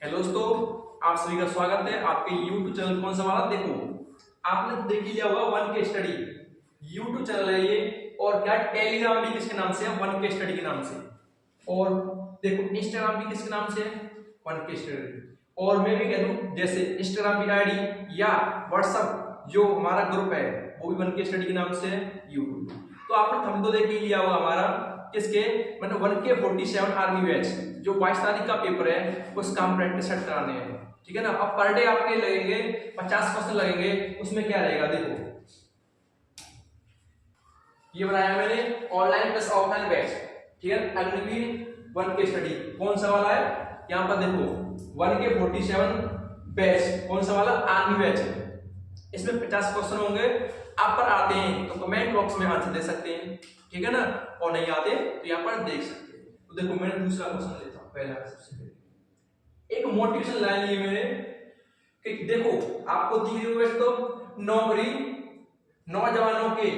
Hello दोस्तों, आप सभी का स्वागत है आपके YouTube चैनल कौन सा वाला। देखो, आपने देख ही लिया होगा वन के स्टडी YouTube चैनल है ये। और क्या टेलीग्राम भी किसके नाम से है? वन के स्टडी के नाम से। और देखो इंस्टाग्राम भी किसके नाम से है? वन के स्टडी। और मैं भी कह दूं जैसे इंस्टाग्राम की आईडी या व्हाट्सएप जो हमारा ग्रुप है वो भी वन के स्टडी के नाम से है YouTube। तो आपने थंब तो देख ही लिया होगा हमारा किसके, मतलब 1K47 आर्मी बैच जो 22 तारीख का पेपर है उसका हम प्रैक्टिस सेट कराने हैं। ठीक है ना। अब पर डे आपके लगेंगे 50 क्वेश्चन लगेंगे। उसमें क्या रहेगा देखो, ये बनाया मैंने ऑनलाइन प्लस ऑफलाइन बैच। ठीक है, अग्निवीर 1K स्टडी कौन सा वाला है? यहाँ पर देखो 1K47 बैच कौन सा वाला? आर्मी बैच है। इसमें 50 क्वेश्चन होंगे। आप पर आते हैं तो कमेंट बॉक्स में आंसर दे सकते हैं, ठीक है ना। और नहीं आते तो यहाँ पर देख सकते हैं। तो देखो मैंने दूसरा क्वेश्चन लेता हूँ। पहला सबसे पहले एक मोटिवेशन लाइन ली मैंने कि देखो आपको दी हुई है तो नौकरी नौजवानों के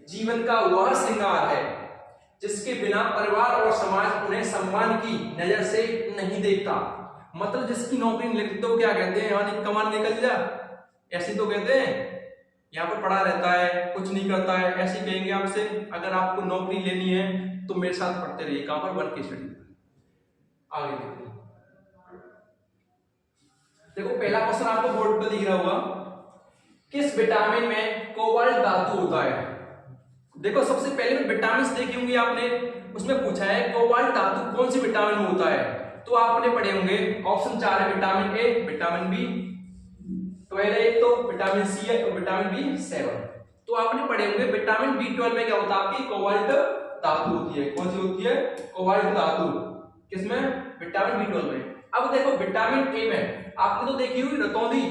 जीवन का वह श्रृंगार है जिसके बिना परिवार और समाज उन्हें सम्मान की नजर से नहीं देखता। मतलब जिसकी नौकरी नहीं लगती तो क्या कहते हैं? यानी कमान निकल जा, ऐसी तो कहते हैं। यहाँ पर पड़ा रहता है, कुछ नहीं करता है, ऐसे कहेंगे आपसे। अगर आपको नौकरी लेनी है तो मेरे साथ पढ़ते रहिए। कहां पर? 1K study. आगे देखो पहला क्वेश्चन आपको बोर्ड पर दिख रहा होगा, किस विटामिन में कोबाल्ट धातु होता है? देखो सबसे पहले विटामिन देखी होंगी आपने, उसमें पूछा है कोबाल्ट धातु कौन सी विटामिन में होता है। तो आपने पढ़े होंगे ऑप्शन 4 है विटामिन ए, विटामिन बी 12 एक, तो विटामिन सी है और विटामिन बी 7। तो आपने पढ़े होंगे विटामिन B12 में क्या होता है? आपकी कोबाल्ट धातु होती है। कौन सी होती है? कोबाल्ट धातु। किसमें? विटामिन B12 में। अब देखो विटामिन ए में आपने तो देखी हुई रतौंधी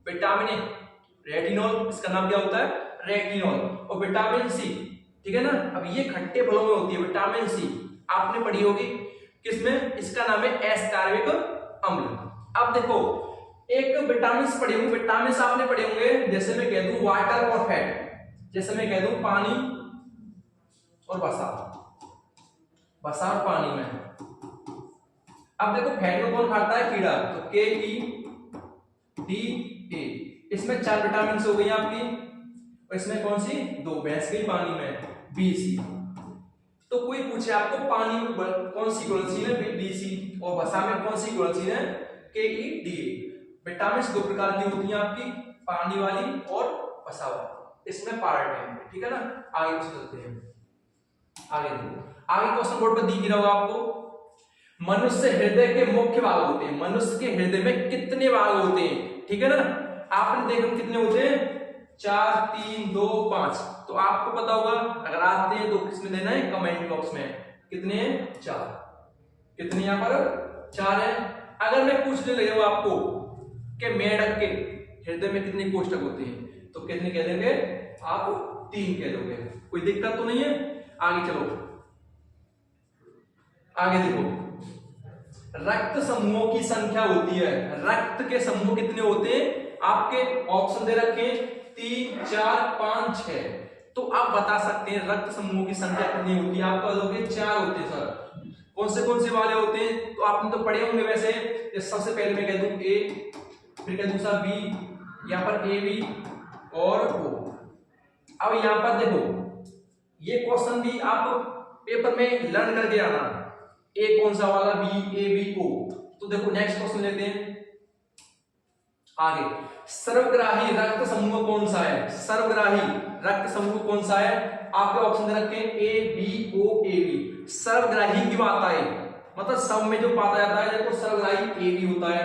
विटामिन ए, रेटिनॉल, इसका नाम क्या होता है? रेटिनॉल। और विटामिन सी, ठीक है ना। अब ये खट्टे फलों में होती है विटामिन सी, आपने पढ़ी होगी। किसमें? इसका नाम है एस्कॉर्बिक अम्ल। अब देखो एक विटामिन पढ़े होंगे, विटामिन आपने पढ़े होंगे, जैसे मैं कह दूं वाटर और फैट, जैसे मैं कह दूं पानी और वसा, वसा और पानी में। अब देखो फैट को कौन खाता है? कीड़ा। तो KEDA, इसमें 4 विटामिन हो गई आपकी। और इसमें कौन सी? 2 भैंस गई पानी में, BC। तो कोई पूछे आपको पानी में कौन सी क्लोरोसिन है? BC। और वसा में कौन सी क्लोरोसिन है? KEDA। विटामिन 2 प्रकार की होती हैं आपकी, पानी वाली और वसा वाली। इसमें पार्ट है, ठीक है ना। आगे चलते हैं। आगे देखो, आगे क्वेश्चन बोर्ड पर दिख रहा होगा आपको, मनुष्य हृदय के मुख्य भाग होते हैं। मनुष्य के हृदय में कितने भाग होते हैं? ठीक है ना। आपने देखो कितने होते हैं? 4 3 2 5। तो आपको पता होगा, अगर आते हैं तो किसमें देना है? कमेंट बॉक्स में। कितने हैं? 4। कितने यहाँ पर? 4 है। अगर मैं पूछने लगे आपको कि मेढक के हृदय में कितने कोष्ठक होते हैं, तो कितने कह देंगे आप? 3 कह दोगे। कोई दिक्कत तो नहीं है। आगे चलो, आगे देखो रक्त समूहों की संख्या होती है। रक्त के समूह कितने होते हैं? आपके ऑप्शन दे रखे 3 4 5 6। तो आप बता सकते हैं रक्त समूहों की संख्या कितनी होती है? आप कह दोगे 4 होते हैं सर। कौन से वाले होते हैं? तो आपने तो पढ़े होंगे वैसे। सबसे पहले मैं कह दूं ए, फिर क्या दूसरा बी, यहाँ पर AB और O। अब यहाँ पर देखो ये क्वेश्चन भी आप पेपर में लर्न करके आना, ए कौन सा वाला, B A B O। तो देखो नेक्स्ट क्वेश्चन लेते हैं आगे। सर्वग्राही रक्त समूह कौन सा है? सर्वग्राही रक्त समूह कौन सा है? आपके ऑप्शन दे रखे हैं ABOAB। सर्वग्राही की बात आए मतलब सब में जो पाता जाता है देखो सर्वग्राही AB होता है।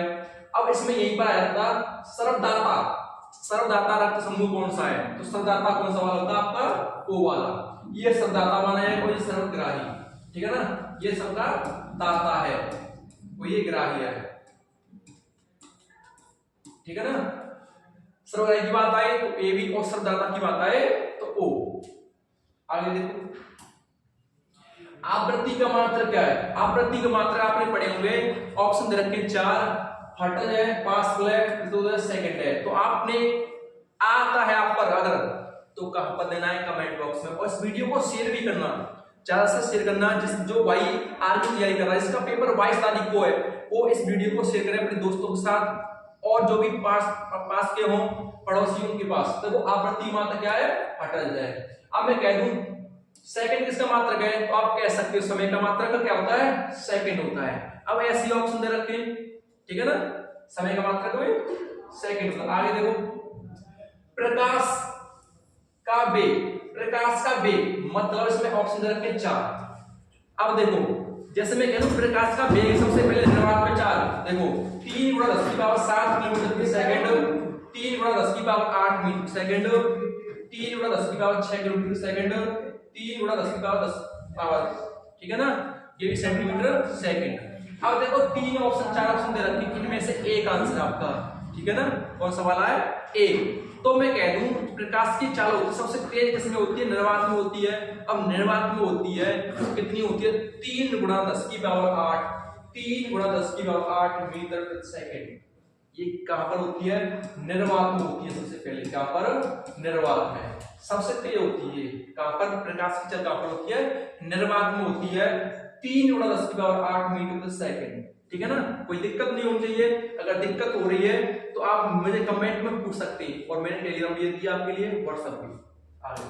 अब इसमें यही पर आया था सर्वदाता। सर्वदाता रक्त समूह कौन सा है? तो सर्वदाता कौन सा वाला होता है? आपका O वाला। ये सर्वदाता माना है और ये सर्वग्राही, ठीक है ना। ये सबका दाता है और ये ग्राही है, ठीक है ना। सर्वग्राही की बात आए तो AB और सर्वदाता की बात आए तो O। आगे देखो आवृत्ति का मात्रा क्या है? आवृत्ति का मात्रा आपने पढ़े होंगे, ऑप्शन दे रखे 4 हर्ट्ज है, पास्कल है, सेकंड है। तो आपने आता है आप पर अगर तो कहां पर देना है? कमेंट बॉक्स में। और इस वीडियो को शेयर भी करना ज्यादा से शेयर करना। जिस जो भाई आर्मी की तैयारी कर रहा है, इसका पेपर 22 तारीख को है, वो इस वीडियो को शेयर करें अपने दोस्तों के साथ और जो भी पास के हों पड़ोसियों के पास, तो वो आवृत्ति मात्रक क्या है हटल जाए। अब मैं कह दूं सेकंड किसका मात्रक है, तो आप कह सकते हो समय का मात्रक का क्या होता है सेकंड होता है। अब ऐसे ऑप्शन दे रखे हैं, ठीक है ना, समय का मात्रक में सेकंड होता है। आगे देखो प्रकाश का वेग, प्रकाश का वेग मतलब इसमें ऑप्शन दे रखे 4। अब देखो जैसे मैं कह दूं प्रकाश का वेग सबसे पहले निर्वात में 4, देखो 3 × 10⁷ किलोमीटर प्रति सेकंड, 3 × 10⁸ मीटर सेकंड, 3 × 10⁶ किलोमीटर प्रति सेकंड, 3 × 10⁻⁻, ठीक है ना, ये भी सेंटीमीटर सेकंड। अब देखो 3 ऑप्शन 4 ऑप्शन दे रखे, इनमें से एक आंसर आपका, ठीक है ना, कौन सा वाला है ए। तो मैं कह दूं प्रकाश की चाल होती सबसे तेज किसमें होती है निर्वात में होती है। अब निर्वात में होती है तो कितनी होती है 3 × 10⁸, 3 × 10⁸ मीटर प्रति सेकंड। ये कहां पर होती है निर्वात में होती है, सबसे पहले कहां पर निर्वात में सबसे तेज होती है। कहां पर प्रकाश की चाल कहां पर होती है निर्वात में होती है 3 × 10⁸ मीटर प्रति सेकंड, ठीक है ना। कोई दिक्कत नहीं होनी चाहिए, अगर दिक्कत हो रही है तो आप मुझे कमेंट में पूछ सकते हैं और मैंने टेलीग्राम ये दिया आपके लिए, व्हाट्सएप पे। आगे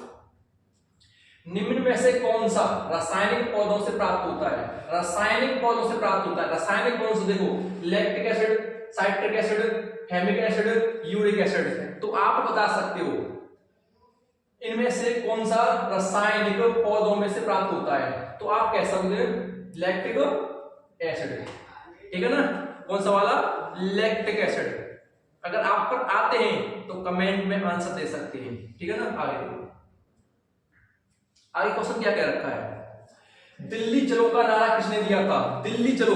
निम्न में से कौन सा रासायनिक पौधों से प्राप्त होता है, रासायनिक पौधों से प्राप्त होता है, रासायनिक कौन से देखो lactic acid, citric acid, humic acid, uric acid. तो आप बता सकते हो इनमें से कौन सा रासायनिक पौधों में से प्राप्त होता है, तो आप कह सकते हैं लैक्टिक एसिड, ठीक है ना, कौन सा वाला लैक्टिक एसिड। अगर आप पर आते हैं तो कमेंट में आंसर दे सकते हैं, ठीक है ना। आगे क्वेश्चन क्या कह रखा है, दिल्ली चलो का नारा किसने दिया था, दिल्ली चलो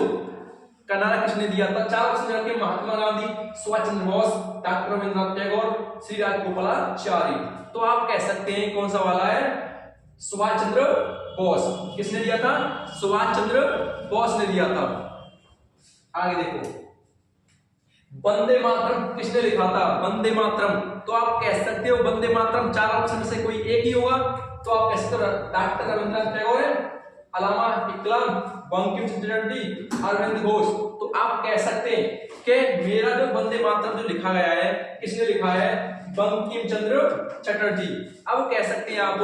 का नारा किसने दिया था। 4 ऑप्शन रखे महात्मा गांधी, सुभाष चंद्र बोस, डॉक्टर रविंद्रनाथ टैगोर, श्री राजगोपालाचारी। तो आप कह सकते हैं कौन सा वाला है सुभाष चंद्र बोस। किसने दिया था सुभाष चंद्र बोस ने दिया था। आगे देखो वंदे मातरम किसने लिखा था, वंदे मातरम। तो आप कह सकते हो वंदे मातरम 4 ऑप्शन में से कोई एक ही होगा, तो आप कह सकते हो डॉक्टर रविंद्रनाथ टैगोर, अलामा इकबाल, बंकिम चंद्र चटर्जी, अरविंद घोष। तो आप कह सकते हैं कि मेरा जो वंदे मातरम जो लिखा गया है किसने लिखा है बंकिम चंद्र चटर्जी। अब कह सकते हैं आप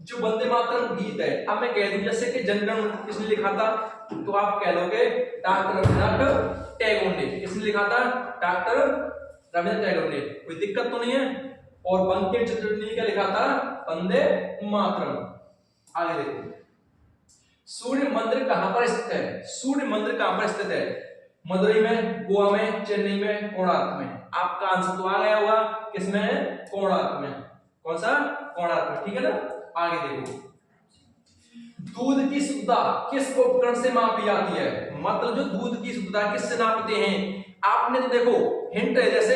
जो वंदे मातरम गीत है, अब मैं कह दूं जैसे कि जनगण किसने लिखा था, तो आप कह लोगे डॉक्टर रविंद्रनाथ टैगोर ने। किसने लिखा था डॉक्टर रविंद्रनाथ टैगोर ने, कोई दिक्कत तो नहीं है। और बंकिम चंद्र चटर्जी ने क्या लिखा था वंदे मातरम। आगे देखो सूर्य मंदिर कहां पर स्थित है, सूर्य मंदिर कहां पर स्थित है, मदुरई में, गोवा में, चेन्नई में, कोणार्क में। आपका आंसर तो आ गया होगा किसमें है कोणार्क में, कौन सा कोणार्क में, ठीक है ना। आगे देखो दूध की शुद्धता किस उपकरण से मापी जाती है, मतलब जो दूध की शुद्धता किससे नापते हैं। आपने तो देखो हिंट है, जैसे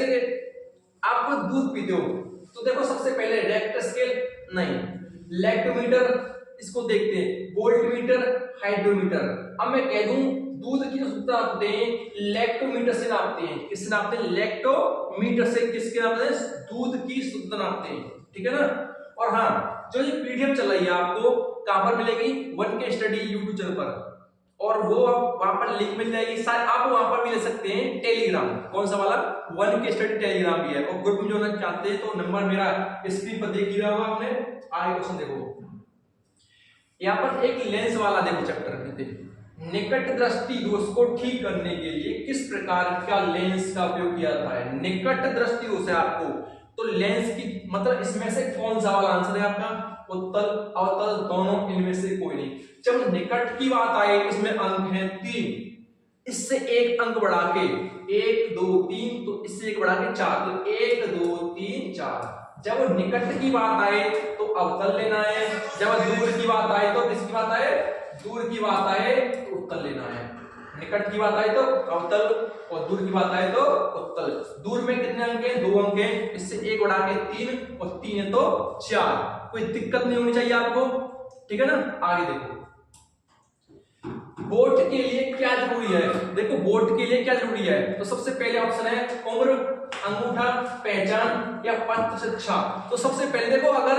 आप दूध पीते हो तो देखो सबसे पहले रेक्ट स्केल नहीं, लैक्टोमीटर इसको देखते हैं, वोल्टमीटर, हाइड्रोमीटर। अब मैं कह दूं दूध की शुद्धता नापते हैं लैक्टोमीटर से नापते हैं, किससे नापते हैं लैक्टोमीटर से, किसके नापते हैं दूध की शुद्धता नापते हैं, ठीक है ना। और हाँ जो ये पीडीएफ चल रही है आपको कहां पर मिलेगी 1K स्टडी यूट्यूब चैनल पर, और वो आप वहां पर लिंक मिल जाएगी, आप वहां पर भी ले सकते हैं टेलीग्राम, कौन सा वाला 1K स्टडी टेलीग्राम भी है। और ग्रुप में जोड़ना चाहते हैं तो नंबर मेरा स्क्रीन पर देख ही रहा होगा आपने। आगे क्वेश्चन देखो यहाँ पर एक लेंस वाला देखो चैप्टर में, निकट दृष्टि दोष को ठीक करने के लिए किस प्रकार का लेंस का उपयोग किया जाता है। निकट दृष्टि दोष है आपको, तो लेंस की मतलब इसमें से कौन सा वाला आंसर है आपका, उत्तल अवतल दोनों, इनमें से कोई नहीं। जब निकट की बात आए इसमें अंक है 3, इससे एक अंक बढ़ा के 1 2 3, तो इससे एक बढ़ा के 4, तो 1 2 3 4। जब निकट की बात आए तो अवतल लेना है, जब दूर की बात आए तो किसकी बात आए, दूर की बात आए तो उत्तल लेना है। निकट की बात आए तो अवतल और दूर की बात आए तो उत्तल। दूर में कितने अंक हैं 2 अंक हैं, इससे एक बढ़ा के 3 और 3 है तो 4। कोई दिक्कत नहीं होनी चाहिए आपको, ठीक है ना। आगे देखो वोट के लिए क्या जरूरी है? देखो वोट के लिए क्या जरूरी है, तो सबसे पहले ऑप्शन है उम्र, अंगूठा, पहचान या पत्र शिक्षा। तो सबसे पहले देखो, अगर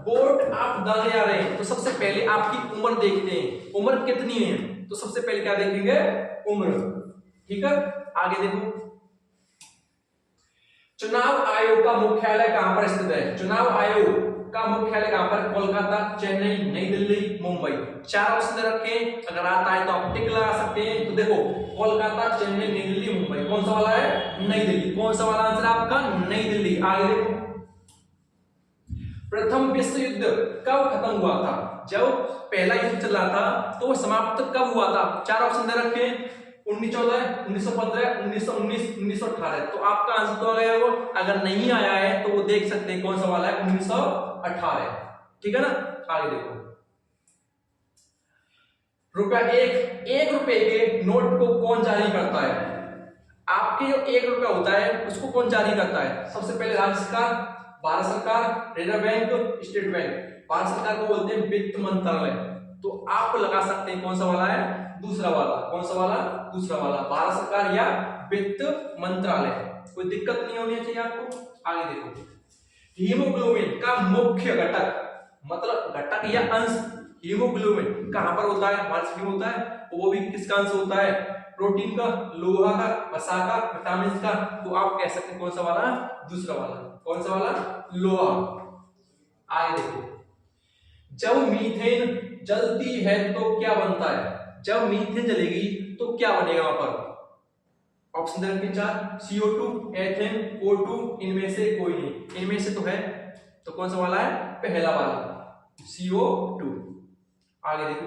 वोट आप डालने जा रहे हैं तो सबसे पहले आपकी उम्र देखते हैं, उम्र कितनी है, तो सबसे पहले क्या देखेंगे? उम्र। ठीक है, आगे देखो, चुनाव आयोग का मुख्यालय कहां पर स्थित है? चुनाव आयोग का मुख्यालय कहां पर? कोलकाता, चेन्नई, नई दिल्ली, मुंबई। चार ऑप्शन रखे, अगर आता है तो आप टिक लगा सकते हैं। तो देखो, कोलकाता, चेन्नई, नई दिल्ली, मुंबई, कौन सा वाला है? नई दिल्ली। कौन सा वाला आंसर आपका? नई दिल्ली। आगे देखो, प्रथम विश्व युद्ध कब खत्म हुआ था? जब पहला युद्ध चल रहा था तो वो समाप्त कब हुआ था? चार ऑप्शन दे रखे हैं, 1914, 1915, 1919, 1918। तो आपका आंसर तो आ गया वो। अगर नहीं आया है तो वो देख सकते हैं कौन सा वाला है, 1918। ठीक है ना, आगे देखो, रुपया एक रुपए के नोट को कौन जारी करता है? आपके जो 1 रुपया होता है उसको कौन जारी करता है? सबसे पहले राज्य सरकार, भारत सरकार, reserve bank, state bank. Bharat सरकार को बोलते हैं वित्त मंत्रालय। तो आप लगा सकते हैं कौन सा वाला है? दूसरा वाला। कौन सा वाला? दूसरा वाला, भारत सरकार या वित्त मंत्रालय। कोई दिक्कत नहीं होनी चाहिए आपको। आगे देखो, हीमोग्लोबिन का मुख्य घटक, मतलब घटक या अंश, हीमोग्लोबिन कहां पर होता है? हमारे शरीर में होता है। वो भी किसका अंश होता है? प्रोटीन का, लोहा का, वसा का, विटामिन का। तो आप कह सकते हैं कौन सा वाला? दूसरा वाला। कौन सा वाला? लोहा। आगे देखो, जब मीथेन जलती है तो क्या बनता है? जब मीथेन जलेगी तो क्या बनेगा वहां पर? ऑप्शन दे रखे 4, CO2, एथेन, O2, इनमें से कोई नहीं। इनमें से तो है, तो कौन सा वाला है? पहला वाला, CO2। आगे देखो,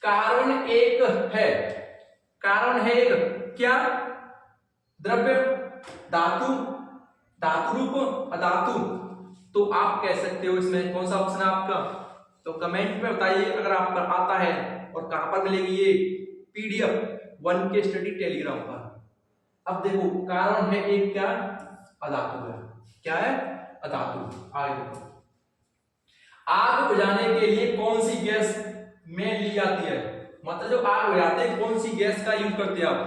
कार्बन एक है, कार्बन है एक क्या? द्रव्य, धातु, धातु रूप, अधातु। तो आप कह सकते हो इसमें कौन सा ऑप्शन है आपका? तो कमेंट में बताइए अगर आपका आता है। और कहां पर मिलेगी ये PDF 1 के स्टडी टेलीग्राम पर। अब देखो, कार्बन है एक क्या? अधातु है। क्या है? अधातु। आगे देखो, आग बुझाने के लिए कौन सी गैस में ली जाती है? मतलब जो आग बुझाते हैं कौन सी गैस का यूज करते हैं आप?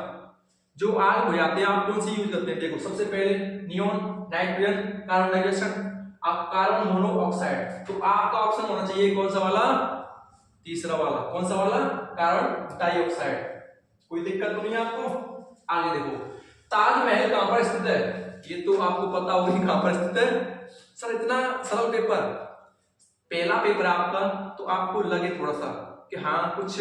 जो आग बुझाते हैं आप कौन सी यूज करते हैं? देखो, सबसे पहले नियोन, नाइट्रोजन, कार्बन डाइऑक्साइड, आप कार्बन मोनोऑक्साइड। तो आपका ऑप्शन होना चाहिए कौन सा वाला? तीसरा वाला। कौन सा वाला? Carbon dioxide. कोई दिक्कत तो नहीं है आपको? आगे देखो, ताजमहल कहां पर स्थित है? ये तो आपको पता होगा कहां पर स्थित है। सर इतना सरल पेपर, पहला पेपर आपका, तो आपको लगे थोड़ा सा कि हाँ कुछ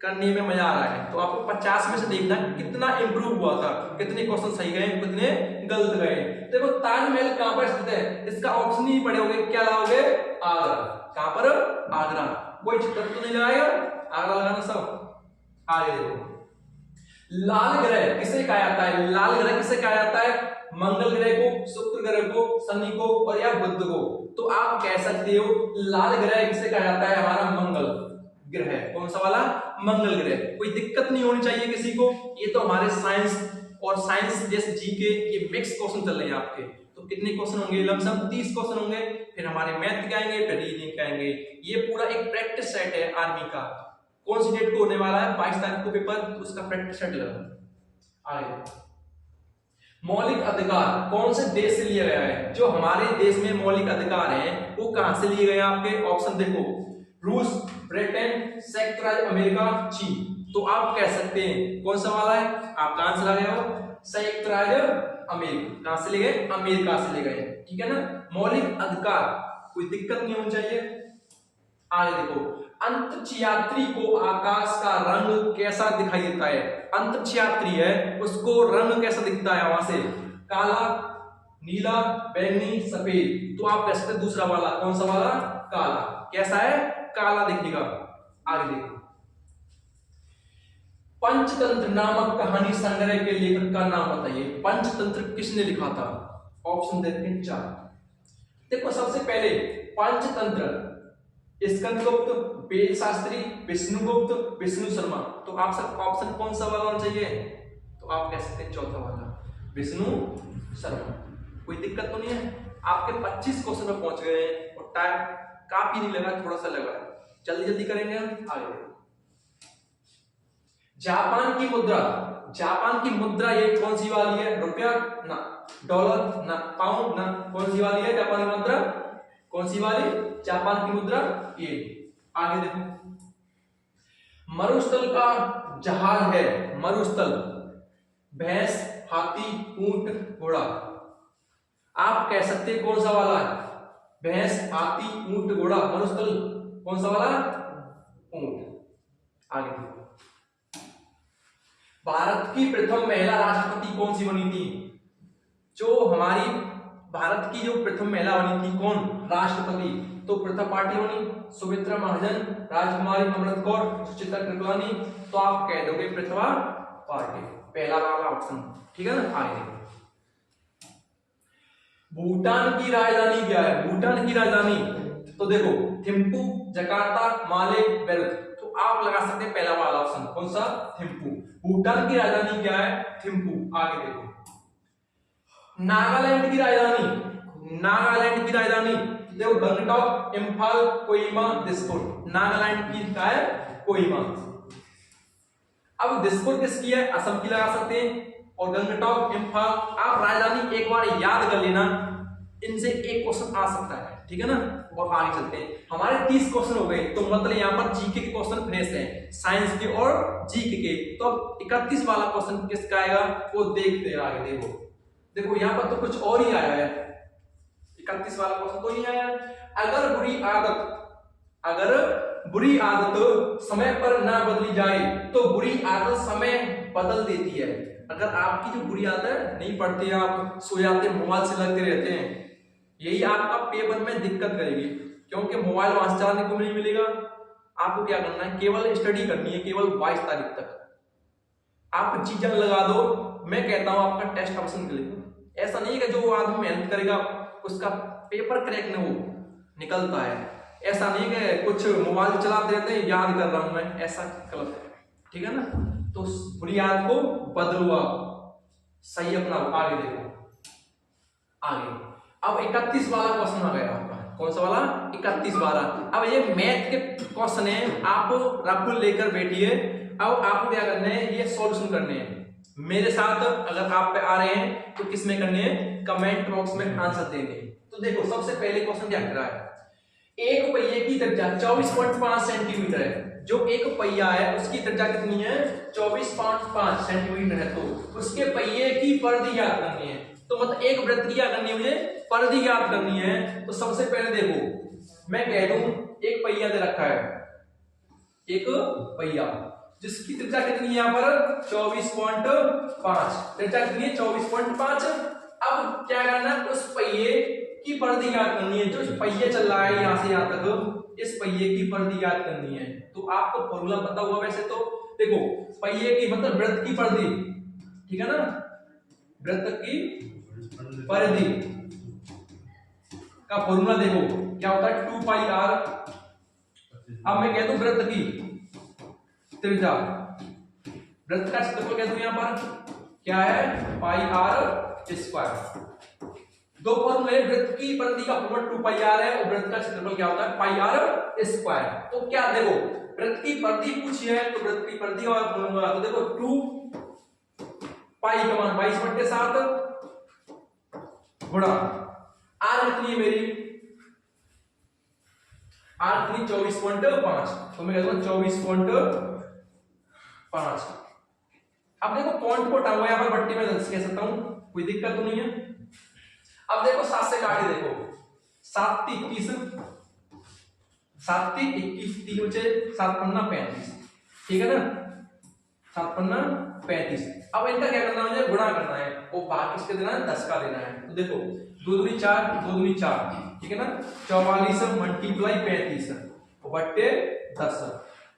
करने में मजा आ रहा है, तो आपको 50 में से देखना कितना इंप्रूव हुआ था, कितने क्वेश्चन सही गए, कितने गलत गए। देखो, ताजमहल कहां पर स्थित है? इसका ऑप्शन ही पढ़े होगे, क्या लाओगे? आगरा। कहां पर? आगरा। कोई चित्र तो नहीं लगाएगा, आगरा लगाना सब। आगे देखो, लाल ग्रह किसे कहा जाता है? लाल ग्रह किसे कहा जाता है? मंगल ग्रह को, शुक्र ग्रह को, शनि को और या बुध को। तो आप कह सकते हो लाल ग्रह किसे कहा जाता है? हमारा मंगल ग्रह। कौन सा वाला? मंगल ग्रह। कोई दिक्कत नहीं होनी चाहिए किसी को। ये तो हमारे साइंस और साइंस जैसे जीके ये मिक्स क्वेश्चन चल रहे हैं आपके। तो कितने क्वेश्चन होंगे? लमसम 30 क्वेश्चन होंगे। फिर हमारे मैथ के आएंगे, फिर रीजनिंग के आएंगे। ये पूरा एक प्रैक्टिस सेट है आर्मी का। कौन सी डेट को होने वाला है? 22 तारीख को पेपर, तो उसका प्रैक्टिस सेट लगा। आगे, मौलिक अधिकार कौन से देश से लिया गया है? जो हमारे देश में मौलिक अधिकार हैं वो कहां से लिए गए हैं आपके? ऑप्शन देखो, रूस, ब्रिटेन, संयुक्त राज्य अमेरिका, चीन। तो आप कह सकते हैं कौन सा वाला है? आपका आंसर आ गया हो संयुक्त राज्य अमेरिका। कहां से ले गए? अमेरिका से ले गए। ठीक है ना, मौलिक अधिकार, कोई दिक्कत नहीं होनी चाहिए। आगे देखो, अंतरिक्ष यात्री को आकाश का रंग कैसा दिखाई देता है? अंतरिक्ष यात्री है उसको रंग कैसा दिखता है वहां से? काला, नीला, बैंगनी, सफेद। तो आप कह सकते हैं दूसरा वाला। कौन सा वाला? काला। कैसा है? काला दिखेगा। आगे देखो, पंचतंत्र नामक कहानी संग्रह के लेखक का नाम बताइए। पंचतंत्र किसने लिखा था? ऑप्शन देते हैं 4। देखो, सबसे पहले पंचतंत्र स्कंदगुप्त, वेद शास्त्री, विष्णुगुप्त, विष्णु शर्मा। तो आप सब ऑप्शन कौन सा वाला होना चाहिए? तो आप कह सकते हैं चौथा वाला, विष्णु शर्मा। कोई दिक्कत तो नहीं है? आपके 25 क्वेश्चन में पहुंच गए हैं और टाइम काफी नहीं लगा, थोड़ा सा लगा। जल्दी जल्दी करेंगे हम आगे। जापान की मुद्रा, जापान की मुद्रा ये कौन सी वाली है? रुपया ना, डॉलर ना, पाउंड ना, कौन सी वाली है जापान की मुद्रा? कौन सी वाली? जापान की मुद्रा ये। आगे देखो, मरुस्थल का जहाज है, मरुस्थल, भैंस, हाथी, ऊंट, घोड़ा। आप कह सकते हैं कौन सा वाला है? भैंस, हाथी, ऊंट, घोड़ा। मरुस्थल कौन सा वाला? ऊंट। आगे देखो, भारत की प्रथम महिला राष्ट्रपति कौन सी बनी थी? जो हमारी भारत की जो प्रथम महिला बनी थी, कौन राष्ट्रपति? तो प्रथम पार्टी बनी सुमित्रा महाजन, राजकुमारी अमृत कौर, सुचित्रा कृपलानी। तो आप कह दोगे प्रतिभा पाटिल, पहला वाला ऑप्शन, ठीक है ना। आगे देखो, भूटान की राजधानी क्या है? भूटान की राजधानी तो देखो थिम्पू, जकार्ता, माले, बेरुत। तो आप लगा सकते हैं पहला वाला ऑप्शन, कौन सा? थिम्पू। भूटान की राजधानी क्या है? थिम्पू। आगे देखो, नागालैंड की राजधानी, नागालैंड की राजधानी देखो गंगटॉक, इम्फाल, कोहिमा, दिसपुर। नागालैंड की क्या है? कोहिमा। अब दिसपुर किसकी है? असम की लगा सकते हैं। और गंगटॉक, इम्फाल, आप राजधानी एक बार याद कर लेना, इनसे एक क्वेश्चन आ सकता है, ठीक है ना। और आगे चलते हैं, हमारे 30 क्वेश्चन हो गए, तो मतलब यहाँ पर जीके के क्वेश्चन फ्रेश हैं, साइंस के और जीके के। तो अब 31 वाला क्वेश्चन किसका आएगा वो देखते हैं। आगे देखो, देखो यहाँ पर तो कुछ और ही आया है, 31 वाला क्वेश्चन तो ही आया है। अगर बुरी आदत समय पर ना बदली जाए तो बुरी आदत समय बदल देती है। अगर आपकी जो बुरी आदत नहीं पड़ती है, आप सो जाते मोबाइल से लगते रहते हैं, यही आपका पेपर में दिक्कत करेगी, क्योंकि मोबाइल वहां से चलाने को नहीं मिलेगा। आपको क्या करना है? केवल स्टडी करनी है, केवल 22 तारीख तक आप चीजें लगा दो। मैं कहता हूं आपका टेस्ट ऑप्शन के लिए ऐसा नहीं है कि जो आदमी मेहनत करेगा उसका पेपर क्रैक न हो निकलता है। ऐसा नहीं है कि कुछ मोबाइल चलाते रहते हैं याद कर रहा हूं मैं, ऐसा गलत है, ठीक है ना। तो बुरी आदत को बदलो, आप सही अपनाओ। आगे देखो, आगे अब 31 वाला क्वेश्चन आ गया आपका, कौन सा वाला? 31 वाला। अब ये मैथ के क्वेश्चन है, आप रफ लेकर बैठिए। अब आपको क्या करना है? ये सॉल्यूशन करने हैं मेरे साथ। अगर आप पे आ रहे हैं तो किस में करने हैं? कमेंट बॉक्स में आंसर देने। तो देखो सबसे पहले क्वेश्चन क्या कर रहा है? एक पहिए की त्रिज्या 24.5 सेंटीमीटर है। जो एक पहिया है उसकी त्रिज्या कितनी है? 24.5 सेंटीमीटर है। तो उसके पहिए की परिधि ज्ञात करनी है। तो मतलब एक वृत्त की क्या करनी है मुझे? परिधि ज्ञात करनी है। तो सबसे पहले देखो मैं कह दूं एक पहिया दे रखा है, एक पहिया जिसकी त्रिज्या कितनी है यहाँ पर? 24.5। त्रिज्या कितनी है? 24.5। अब क्या करना है? उस पहिए की परिधि ज्ञात करनी है। जो पहिया चल रहा है यहाँ से यहाँ तक, इस पहिए की परिधि ज्ञात करनी है। तो आपको फॉर्मूला पता हुआ वैसे तो। देखो पहिए की मतलब वृत्त की परिधि, ठीक है ना, वृत्त की परिधि का फॉर्मूला देखो क्या होता है? 2 पाई आर। अब मैं कह दूं वृत्त की त्रिज्या, वृत्त का क्षेत्रफल कह दूं यहाँ पर क्या है? पाई आर स्क्वायर। दो फॉर्मूले, वृत्त की परिधि का फॉर्मूला 2 पाई आर है और वृत्त का क्षेत्रफल क्या होता है? पाई आर स्क्वायर। तो क्या देखो वृत्त की परिधि पूछी है तो वृत्त की परिधि का फॉर्मूला तो देखो 2 पाई का मान 22/7 गुणा आर कितनी है मेरी? आर कितनी? 24.5। तो मैं कहता हूं 24.5। अब देखो पॉइंट को हटाऊंगा यहाँ पर बट्टी में कह सकता हूं, कोई दिक्कत तो नहीं है। अब देखो 7 से काटे, देखो 7 × 21, 7 × 21 3 बचे 7 पन्ना 35, ठीक है ना, 7 पन्ना 35। अब इनका क्या करना है? मुझे गुणा करना है और भाग किसके देना है? 10 का देना है। तो देखो 2 दूनी 4, 2 दूनी 4, ठीक है ना, 44 मल्टीप्लाई 35 बट्टे 10,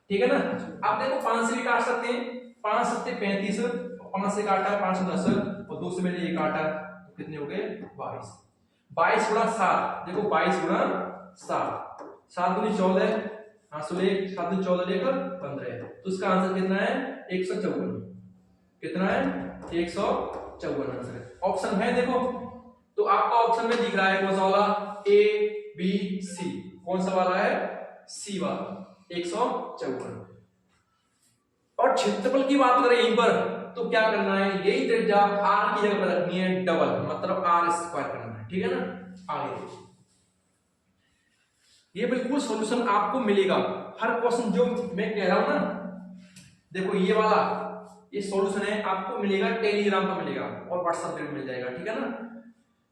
ठीक है ना। अब देखो 5 से भी काट सकते हैं, 5 × 7 = 35, 5 से काटा 5 × 10 और 2 से मैंने ये काटा, कितने हो गए? 22। 22 × 7, देखो 22 × 7, 7 दूनी 14, 7 दूनी 14 लेकर 15। तो इसका आंसर कितना है? 154। कितना है? 154 आंसर है। ऑप्शन है देखो, तो आपका ऑप्शन में दिख रहा है कौन सा वाला? A B C। कौन सा वाला है? सी वाला। 154। और क्षेत्रफल की बात करें यहीं पर तो क्या करना है, यही त्रिज्या r की जगह पर रखनी है डबल, मतलब r² करना है, ठीक है ना। आगे ये बिल्कुल सॉल्यूशन आपको मिलेगा हर क्वेश्चन जो मैं कह रहा हूं ना, देखो ये वाला ये सॉल्यूशन है, आपको मिलेगा टेलीग्राम पर मिलेगा और व्हाट्सएप पे मिल जाएगा, ठीक है ना।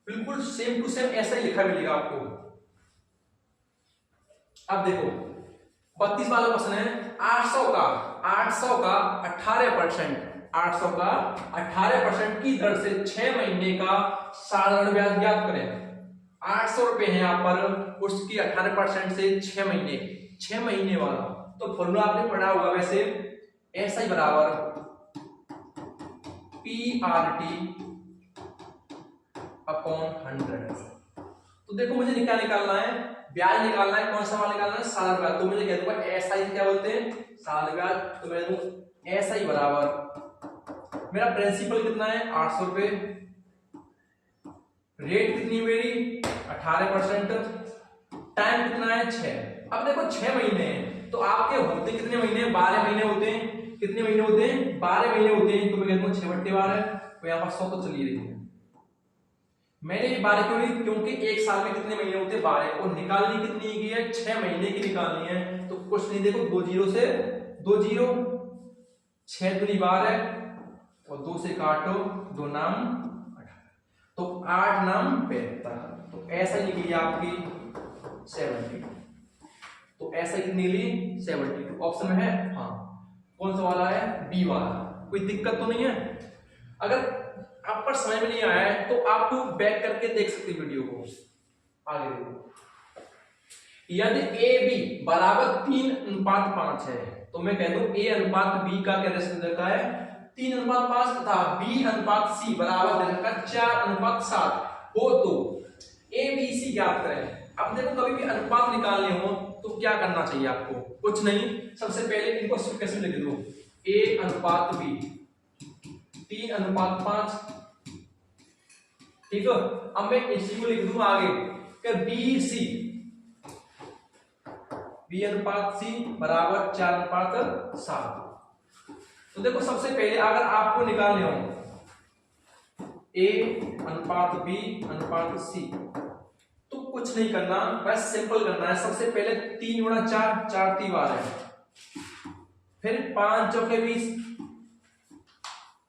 बिल्कुल सेम टू सेम ऐसा ही लिखा मिलेगा आपको। अब देखो 32 वाला क्वेश्चन है, 800 का 18% की दर से 6 महीने का साधारण ब्याज ज्ञात करें। 800 रुपए है यहाँ पर, उसकी 18% से 6 महीने वाला, तो फॉर्मूला आपने पढ़ा होगा वैसे, ऐसा ही बराबर PRT अपॉन 100। तो देखो मुझे क्या निकालना है, ब्याज निकालना है, कौन सा वाला निकालना है, साधारण ब्याज। तो मुझे कह दूंगा ऐसा ही क्या बोलते हैं, साधारण ब्याज। तो मैं दूं ऐसा ही बराबर, मेरा प्रिंसिपल कितना है 800 रुपए, रेट कितनी मेरी 18%, टाइम कितना है 6। अब देखो 6 महीने हैं तो आपके होते कितने महीने, 12 महीने होते हैं। कितने महीने होते हैं, 12 महीने होते हैं। तो मैं कहता हूँ 6/12 तो यहाँ पर 100 तो चली रही है। मैंने ये 12 क्यों ली, क्योंकि एक साल में कितने महीने होते हैं 12, और निकालनी कितनी की है 6 महीने की निकालनी है। तो कुछ नहीं, देखो 2 जीरो से 2 जीरो, 6 दूनी 12 और 2 से काटो, 2 नाम 18, तो 8 नाम 72। तो ऐसा निकली आपकी 72। तो ऐसा कितनी निकली 72। ऑप्शन में है हाँ, कौन सा वाला है, बी वाला। कोई दिक्कत तो नहीं है। अगर आप पर समझ में नहीं आया है तो आप बैक करके देख सकते वीडियो को। आगे देखो, यदि ए बी बराबर 3:5 है तो मैं कह दूं ए अनुपात बी का क्या रेशो देता है 3:5 तथा बी अनुपात सी बराबर दे रखा है 4:7 हो तो ए बी सी ज्ञात करें। अब देखो कभी भी अनुपात निकालने हो तो क्या करना चाहिए आपको, कुछ नहीं, सबसे पहले इनको कैसे लिख दो, ए अनुपात बी 3:5, ठीक है। अब मैं इसी को लिख दूं आगे कि बी सी, बी अनुपात सी बराबर 4:7। तो देखो सबसे पहले अगर आपको निकालने हो ए अनुपात बी अनुपात सी तो कुछ नहीं करना, बस सिंपल करना है। सबसे पहले 3 गुणा 4, 4 3 12 है, फिर 5 चौके 20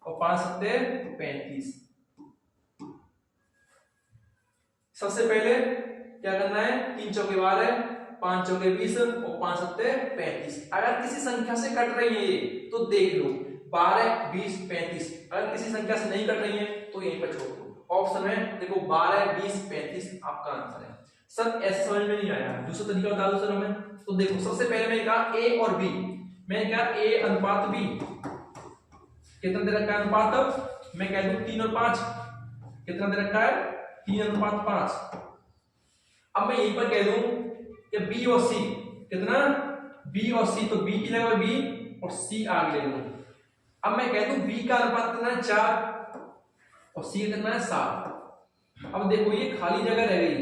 और 5 सत्ते 35। सबसे पहले क्या करना है, 3 चौके 12, 5 चौके 20 और 5 सत्ते 35। अगर किसी संख्या से कट रही है ये तो देख लो 12 20 35। अगर किसी संख्या से नहीं कट रही है तो यहीं पर छोड़ दो। ऑप्शन में देखो 12 20 35 आपका आंसर है। सर ऐसे समझ में नहीं आया, दूसरा तरीका बता दो सर हमें। तो देखो सबसे पहले मैंने कहा ए और बी, मैंने कहा ए अनुपात बी कितना दे रखा है अनुपात, मैं कह दूं 3 और 5 कितना दे रखा है 3:5। अब मैं यहीं पर कह दूं कि बी और सी कितना, बी और सी, तो बी की जगह बी और सी आगे ले लूं। अब मैं कह दूं बी का अनुपात कितना है 4 और सी कितना है 7। अब देखो ये खाली जगह रह गई,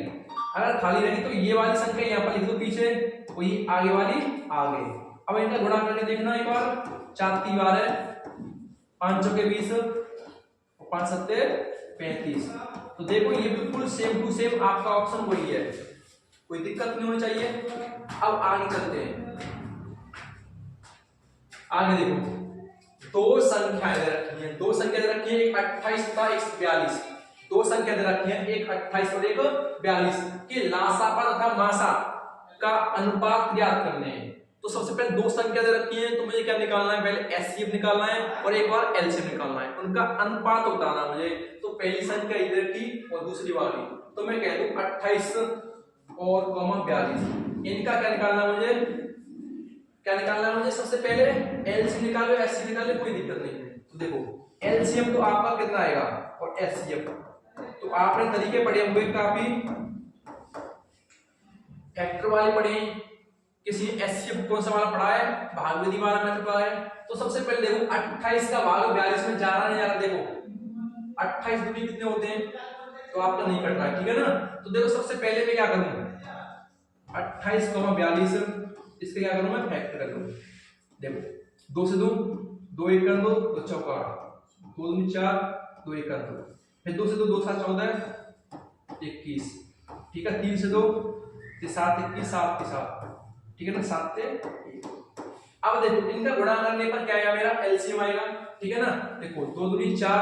अगर खाली रहेगी तो ये वाली संख्या यहाँ पर लिख दो पीछे, वही आगे वाली आगे। अब इनका गुणा करके देखना एक बार, 4 3 12 5 चौके 20 और 5 सत्ते 35। तो देखो ये बिल्कुल सेम टू सेम आपका ऑप्शन वही है, कोई दिक्कत नहीं होनी चाहिए। अब आगे चलते हैं, आगे देखो दो संख्याएं दे रखी हैं, दो संख्या दे रखी है, एक 28 तथा एक 42। दो संख्या दे रखी है, एक 28 और एक 42 के लासापा तथा मासा का अनुपात ज्ञात करने हैं। तो सबसे पहले दो संख्या दे रखी है तो मुझे क्या निकालना है, पहले एचसीएफ निकालना है और एक बार एलसीएम निकालना है, उनका अनुपात बताना मुझे। तो पहली संख्या इधर की और दूसरी वाली, तो मैं कह दूं 28 और 42, इनका क्या निकालना मुझे, क्या निकालना है मुझे, सबसे पहले एलसीएम निकालो एचसीएफ निकालो, कोई दिक्कत नहीं है। तो देखो एलसीएम तो आपका कितना आएगा और एचसीएफ तो आपने तरीके पढ़े होंगे काफी, फैक्टर वाले पढ़े, किसी एचसीएफ कौन सा वाला पढ़ा है, भागविधि वाला मैंने पढ़ा है। तो सबसे पहले देखो 28 का भाग 42 में जा रहा नहीं जा रहा, देखो 28 दूनी कितने होते हैं, तो आपका नहीं कट रहा है, ठीक है ना। तो देखो सबसे पहले मैं क्या करूं 28, 42 इसके क्या करूं मैं, फैक्टर कर लूं। देखो 2 से 2, 2 1 कर दो, 2 चौका 8, 2 दूनी 4, 2 1 कर दो, फिर 2 से 2, 2 7 14 21, ठीक है। 3 से 2, 7 21, 7 के 7, ठीक है ना, 7 से 1। अब देखो इनका गुणा करने पर क्या आएगा, मेरा एलसीएम आएगा, ठीक है ना। देखो 2 दूनी 4,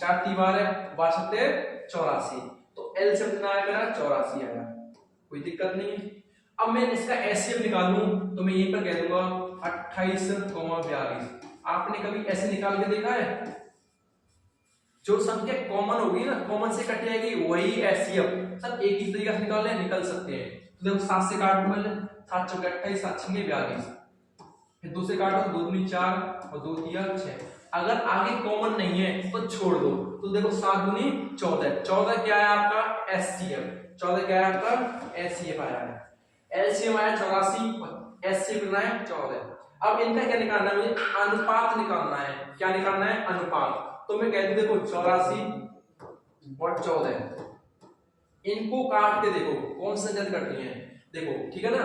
4 3 12 12 सत्ते 84, तो एलसीएम कितना आया मेरा, 84 आया, कोई दिक्कत नहीं है। अब मैं इसका एचसीएफ निकालूं तो मैं यहीं पर कह दूंगा 28,42। आपने कभी ऐसे निकाल के देखा है? जो संख्या कॉमन होगी ना, कॉमन से कट जाएगी, वही एचसीएफ सब एक ही तरीके से निकल सकते हैं। तो देखो 7 से काट दो, 7 चौके 28, 7 छंगे 42, फिर 2 से काटो, 2 दूनी 4 और 2 तिया 6। अगर आगे कॉमन नहीं है तो छोड़ दो। तो देखो 7 दूनी 14, 14 क्या है आपका एचसीएफ, 14 क्या है आपका एचसीएफ आया है। एलसीएम आया 84 और एचसीएफ कितना है 14। अब इनका क्या निकालना है, मुझे अनुपात निकालना है। क्या निकालना है, अनुपात। तो मैं कह दूं देखो 84 और 14, इनको काट के देखो कौन सी संख्या कटनी है, देखो ठीक है ना।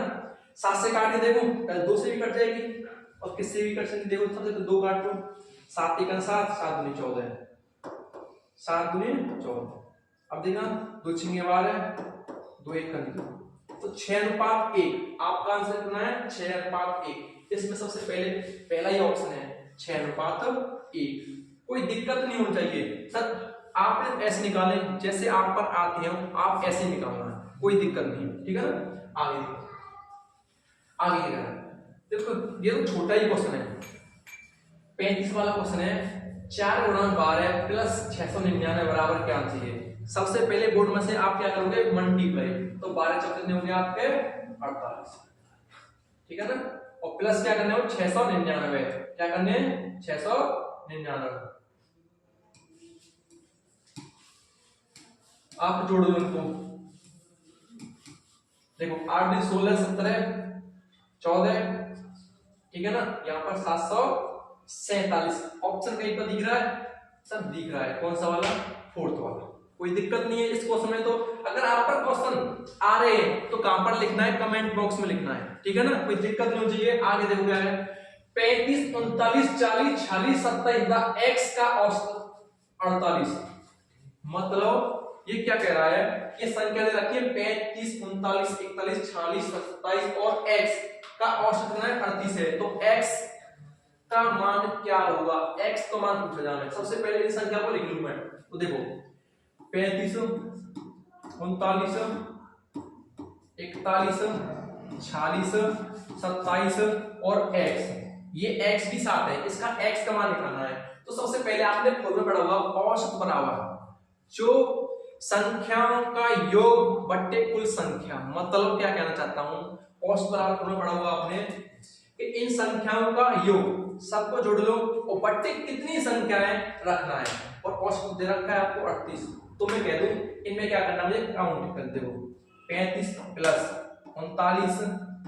7 से काट के देखो, पहले 2 से भी कट जाएगी और किससे भी कट सकती, देखो सबसे तो 2 काट लो, 7 1 7, 7 दूनी 14, 7 दूनी 14। अब देखना 2 छंगे 12, 2 1 कर दो, तो 6:1। आपका आंसर कितना है, 6:1। इसमें सबसे पहला ही ऑप्शन है 6:1। कोई दिक्कत नहीं होनी चाहिए सर, आपने ऐसे निकाले जैसे आप पर आते हैं, आप ऐसे निकालना है, कोई दिक्कत नहीं, ठीक है ना। आगे देखो ये तो छोटा ही क्वेश्चन है, 35 वाला क्वेश्चन है। 4 गुणा 12 प्लस 699 बराबर क्या आंसर है। सबसे पहले बोर्ड में से आप क्या करोगे, मल्टीप्लाई, तो 12 चौके कितने होंगे आपके 48, ठीक है ना। और प्लस क्या करने हो 699, क्या करने 699, आप जोड़ दो इनको। देखो 8 16 17 14, ठीक है ना। यहाँ पर 747 ऑप्शन कहीं पर दिख रहा है, सब दिख रहा है, कौन सा वाला, 4th वाला। कोई दिक्कत नहीं है इस क्वेश्चन में। तो अगर आप पर क्वेश्चन आ रहे हैं तो कहां पर लिखना है, कमेंट बॉक्स में लिखना है, ठीक है ना, कोई दिक्कत नहीं होनी चाहिए। आगे देखो क्या है, 35 39 40 46 27, एक्स का औसत 48। मतलब ये क्या कह रहा है, ये संख्या दे रखी है 35 39 41 46 27 और x का औसत कितना है 38 है। तो x का मान क्या होगा, x का मान पूछा जा रहा है। सबसे पहले इस संख्या को लिख लूं मैं, तो देखो 35 39 41 46 27 और x, ये x भी साथ है, इसका x का मान निकालना है। तो सबसे पहले आपने फॉर्मूला पढ़ा हुआ औसत बराबर जो संख्याओं का योग बट्टे कुल संख्या। मतलब क्या कहना चाहता हूं, औसत बराबर फॉर्मूला पढ़ा हुआ आपने कि इन संख्याओं का योग सबको जोड़ लो और बट्टे कितनी संख्याएं रखना है, और औसत दे रखा है आपको 38। तो मैं कह दूं इनमें क्या करना, मुझे काउंट कर दो, 35 plus 39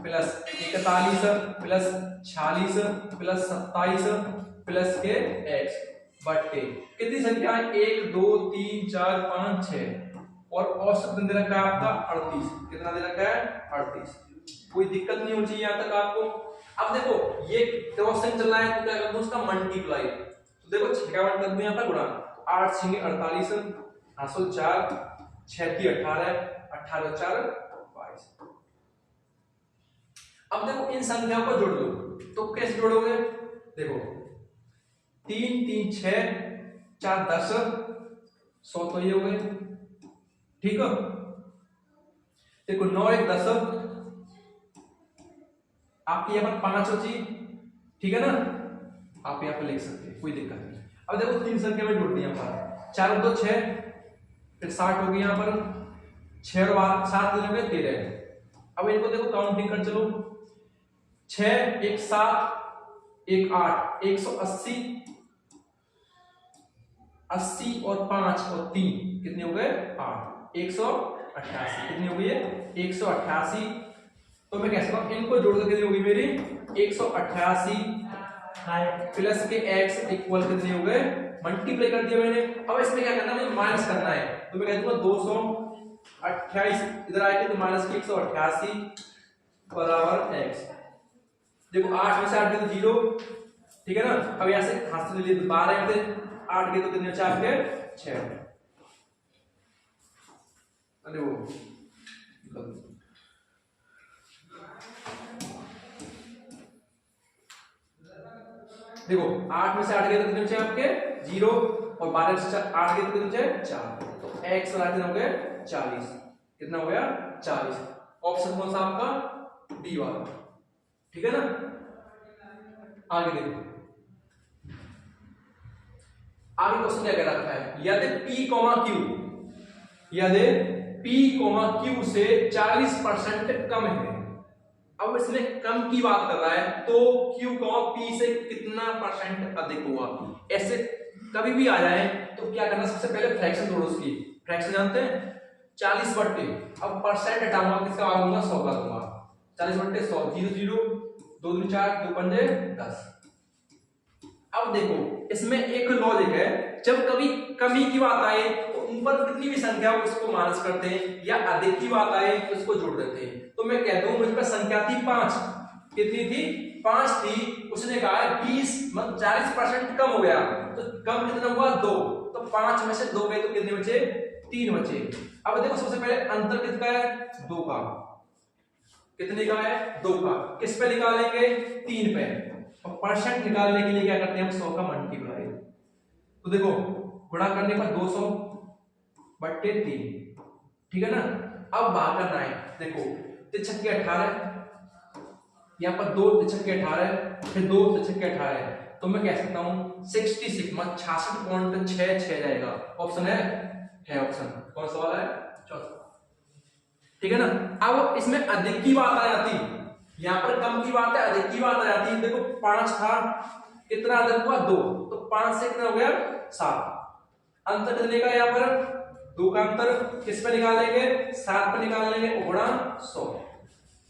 plus 41 plus 46 plus 27 plus के x बट्टे कितनी संख्या है, 1 2 3 4 5 6 और औसत दे रखा है आपका 38। कितना दे रखा है 38। कोई दिक्कत नहीं होनी चाहिए यहां तक आपको। अब देखो ये क्वेश्चन चल रहा है तो क्या कर दूं उसका मल्टीप्लाई। तो देखो 6 का वन कर दूं यहां पर गुणा, 8 6 48 8 4 6 की 18 18 4 22। अब देखो इन संख्याओं को जोड़ लो, तो कैसे जोड़ोगे, देखो 3 3 6 4 10 100 तो ये हो गए, ठीक है। देखो 9 1 10 आपके यहाँ पर 5 होती, ठीक है ना, आप यहाँ पर लिख सकते हैं, कोई दिक्कत नहीं। अब देखो 3 संख्या में जोड़ दी यहाँ पर, 4 2 6 फिर 60 हो गई यहाँ पर, 6 और 7 हो गए 13। अब इनको देखो काउंटिंग कर चलो, 6 1 7 1 8 180 80 और 5 और 3 कितने हो गए 8 188। कितनी हो गई है 188। तो मैं कह सकता हूं इनको जोड़ कर कितनी होगी मेरी 188 प्लस के x इक्वल कितने हो गए, मल्टीप्लाई कर दिया मैंने। अब इसमें क्या करना है, माइनस करना है। तो मैं कह दूंगा 228 इधर आएगा तो माइनस के 188 बराबर x। देखो 8 में से 8 गए तो 0, ठीक है ना। अब यहां से हाथ से ले लिए 12 थे, 8 गए तो कितने बचे आपके 6। अरे वो देखो 8 में से 8 गए तो कितने बचे आपके 0, और 12 में से 8 गए तो कितने बचे 4, तो x वाला कितना हो गया 40। कितना हो गया 40। ऑप्शन कौन सा आपका बी वाला, ठीक है ना। आगे देखो, आगे क्वेश्चन क्या कह रखा है, यदि p, q, यदि p, q से 40% कम है। अब इसमें कम की बात कर रहा है तो q, p से कितना परसेंट अधिक हुआ। ऐसे कभी भी आ जाए तो क्या करना, सबसे पहले फ्रैक्शन तोड़ो उसकी। फ्रैक्शन जानते हैं 40 बट्टे, अब परसेंट हटाऊंगा, किसका भाग दूंगा 100 का दूंगा। 40 बट्टे 100, 0 0, 2 दूनी 4, 2 पंजे 10। अब देखो इसमें एक लॉजिक है, जब कभी कमी की बात आए तो ऊपर कितनी भी संख्या हो उसको माइनस करते हैं, या अधिक की बात आए तो उसको जोड़ देते हैं। तो मैं कहता हूं मुझ पर संख्या थी 5, कितनी थी 5 थी, उसने कहा है 20 मतलब 40% कम हो गया, तो कम कितना हुआ 2, तो 5 में से 2 गए तो कितने बचे 3 बचे। अब देखो सबसे पहले अंतर किसका है 2 का, कितने का है 2 का, किस पे निकालेंगे 3 पे, और परसेंट निकालने के लिए क्या करते हैं हम 100 का मल्टीप्लाई। तो देखो गुणा करने पर 200 बट्टे 3, ठीक है ना। अब भाग करना है, देखो 3 छक्के 18, यहाँ पर 2 3 छक्के 18, फिर 2 3 छक्के 18, तो मैं कह सकता हूँ 66 मतलब 66.66 जाएगा। ऑप्शन है ऑप्शन कौन सा वाला है चौथा, ठीक है ना। अब इसमें अधिक की बात आ जाती, यहाँ पर कम की बात है अधिक की बात आ जाती है। देखो 5 था, कितना अधिक हुआ 2, तो 5 से कितना हो गया 7। अंतर कितने का यहाँ पर 2 का अंतर, किस पे निकालेंगे 7 पे निकालेंगे, गुणा 100।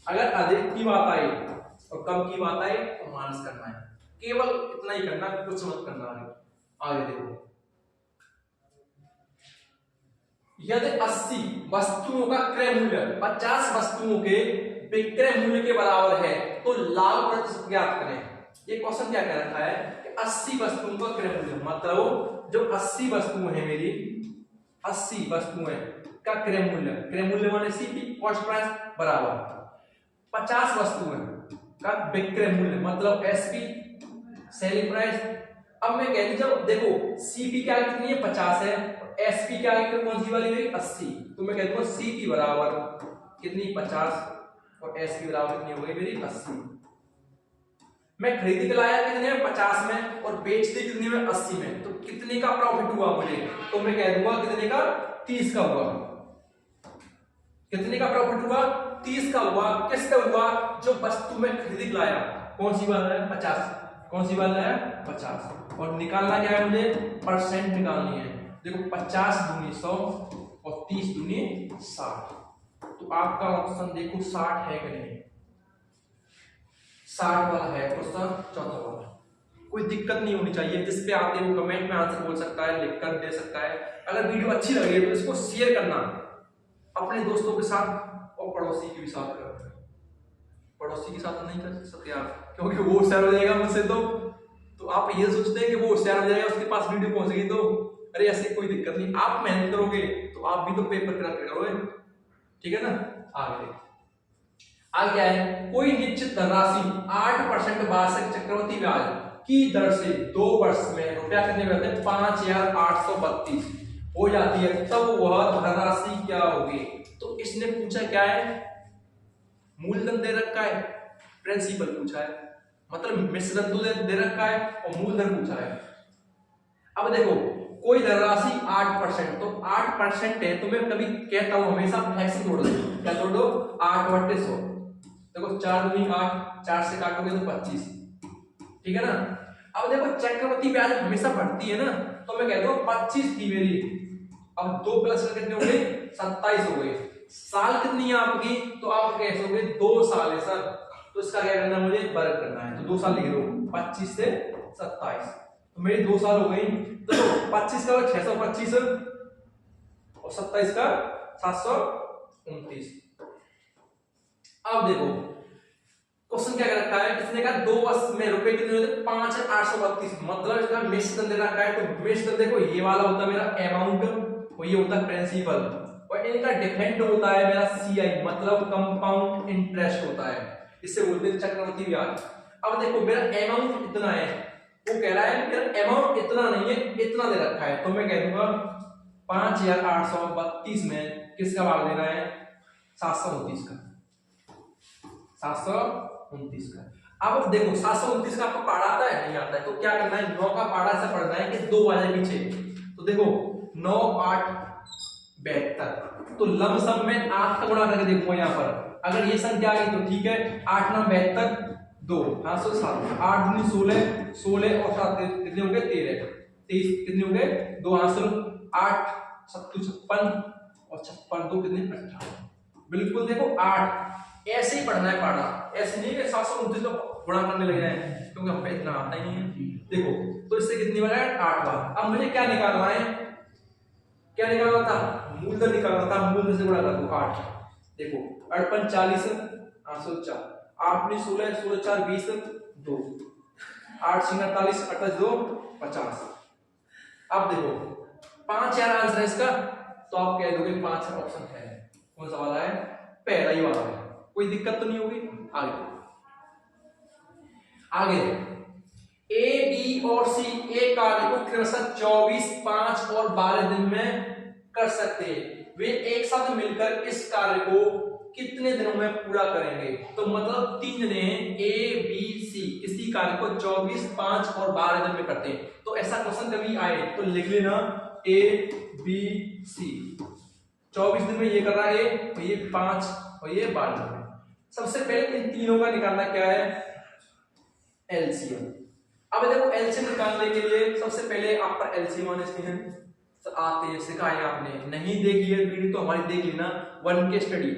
अगर अधिक की बात आई और कम की बात आई तो माइनस करना है, केवल इतना ही करना, कुछ मत करना। आगे देखो, यदि 80 वस्तुओं का क्रय मूल्य 50 वस्तुओं के विक्रय मूल्य के बराबर है तो लाभ प्रतिशत ज्ञात करें। ये क्वेश्चन क्या कह रखा है कि 80 वस्तुओं का क्रय मूल्य, मतलब जो 80 वस्तुएं हैं मेरी, 80 वस्तुएं का क्रय मूल्य माने सीपी कॉस्ट प्राइस बराबर 50 वस्तुएं का विक्रय मूल्य मतलब एसपी सेलिंग प्राइस। अब मैं कह जब देखो सीपी क्या कितनी है 50 है, एसपी क्या है कौन सी वाली मेरी 80, तो मैं कहता हूं सीपी बराबर कितनी 50 और एसपी बराबर कितनी हो गई मेरी 80। मैं खरीद के लाया कितने में 50 में और बेच दी कितनी में 80 में, तो कितने का प्रॉफिट हुआ मुझे, तो मैं कह दूंगा कितने का 30 का हुआ। कितने का प्रॉफिट हुआ 30 का हुआ। किसका हुआ, जो वस्तु में खरीद के लाया, कौन सी वाला है 50, कौन सी वाला है 50, और निकालना क्या है मुझे परसेंट निकालनी है। देखो 50 दूनी 100 और 30 दूनी 60, तो आपका ऑप्शन देखो 60 है कि नहीं, 60 वाला है क्वेश्चन चौथा वाला। कोई दिक्कत नहीं होनी चाहिए, जिस पे आते हैं वो कमेंट में आंसर बोल सकता है, लिख कर दे सकता है। अगर वीडियो अच्छी लगे तो इसको शेयर करना अपने दोस्तों के साथ और पड़ोसी के भी साथ कर। पड़ोसी के साथ नहीं कर सकते आप, क्योंकि वो होशियार हो जाएगा मुझसे, तो आप ये सोचते हैं कि वो होशियार हो जाएगा उसके पास वीडियो पहुंच गई तो, अरे ऐसी कोई दिक्कत नहीं, आप मेहनत करोगे तो आप भी तो पेपर क्रैक करोगे, ठीक है ना। आगे क्या है, कोई निश्चित धनराशि 8% वार्षिक चक्रवृद्धि ब्याज की दर से 2 वर्ष में रुपया कितने मिलते हैं 5832 हो जाती है, तब वह धनराशि क्या होगी। तो इसने पूछा क्या है, मूलधन दे रखा है, प्रिंसिपल पूछा है, मतलब मिश्रण तो दे रखा है और मूलधन पूछा है। अब देखो कोई धनराशि 8%, तो 8% है, तो मैं कभी कहता हूं हमेशा फ्रैक्शन तोड़ दो, क्या तोड़ दो 8/100। देखो 4 दूनी 8, 4 से काटोगे तो 25, ठीक है ना। अब देखो चक्रवृद्धि ब्याज हमेशा बढ़ती है ना, तो मैं कहता हूं 25 थी मेरी, अब 2 प्लस कितने हो गए 27 हो गए। साल कितनी है आपकी, तो आप कह सोगे 2 साल है सर, तो इसका क्या करना है मुझे वर्ग करना है, तो 2 साल लिख दो 25 से 27, तो मेरी 2 साल हो गई। तो 25 का 625 और 27 का 729। अब देखो क्वेश्चन क्या कर रखा है, इसने कहा 2 वर्ष में रुपए कितने होते हैं, 5,832, मतलब इसका मेष दे रखा है। तो मेष दे को ये वाला होता है मेरा अमाउंट और ये होता है प्रिंसिपल, और इनका डिफरेंट होता है मेरा सीआई, मतलब कंपाउंड इंटरेस्ट होता है, इससे बोलते हैं चक्रवृद्धि ब्याज। अब देखो मेरा अमाउंट इतना है, वो कह रहा है मेरा अमाउंट इतना नहीं है, इतना दे रखा है, तो मैं कह दूंगा 5,832 में किसका भाग देना है, 729 का, 729 का। अब देखो 729 का आपको पढ़ा आता है नहीं आता है, तो क्या करना है, 9 का पढ़ा से पढ़ना है कि 2 आ जाए पीछे। तो देखो 9 8 72, तो लमसम में 8 का गुणा करके देखो यहाँ पर, अगर ये संख्या आ गई तो ठीक है, 8 9 72 2 507, 8 दूनी 16, 16 और 7 कितने हो गए 13, 23 कितने हो गए 2 हासिल 8 7 56 और 56 2 कितने 18। बिल्कुल देखो 8 ऐसे ही पढ़ना है, पढ़ना ऐसे नहीं कि 729 को गुणा करने लग जाए, क्योंकि हम पे इतना आता ही नहीं है। देखो तो इससे कितनी बार 8 बार। अब मुझे क्या निकालना है, क्या निकालना था, मूलधन निकालना था, मूलधन से गुणा कर दो 8। देखो 58 40 804, 8 में 16 16 4 20 2, 8 6 48 28 2 50। अब देखो 5 यार आंसर है इसका, तो आप कह दोगे 5 ऑप्शन है। कौन सा वाला है, पहला ही वाला है, कोई दिक्कत तो नहीं होगी। आगे ए बी और सी एक कार्य को क्रमशः 24 5 और 12 दिन में कर सकते हैं, वे एक साथ मिलकर इस कार्य को कितने दिनों में पूरा करेंगे। तो मतलब 3 जने ए बी सी किसी कार्य को 24 5 और 12 दिन में करते हैं। तो ऐसा क्वेश्चन कभी आए तो लिख लेना ए बी सी, 24 दिन में ये कर रहा है, तो ये 5 और ये 12 दिन में। सबसे पहले इन तीनों का निकालना क्या है, एलसीएम। अब देखो एलसीएम निकालने के लिए सबसे पहले आप पर एलसीएम आते हैं, सिखाए आपने, नहीं देखी है वीडियो तो हमारी देख लेना, 1K स्टडी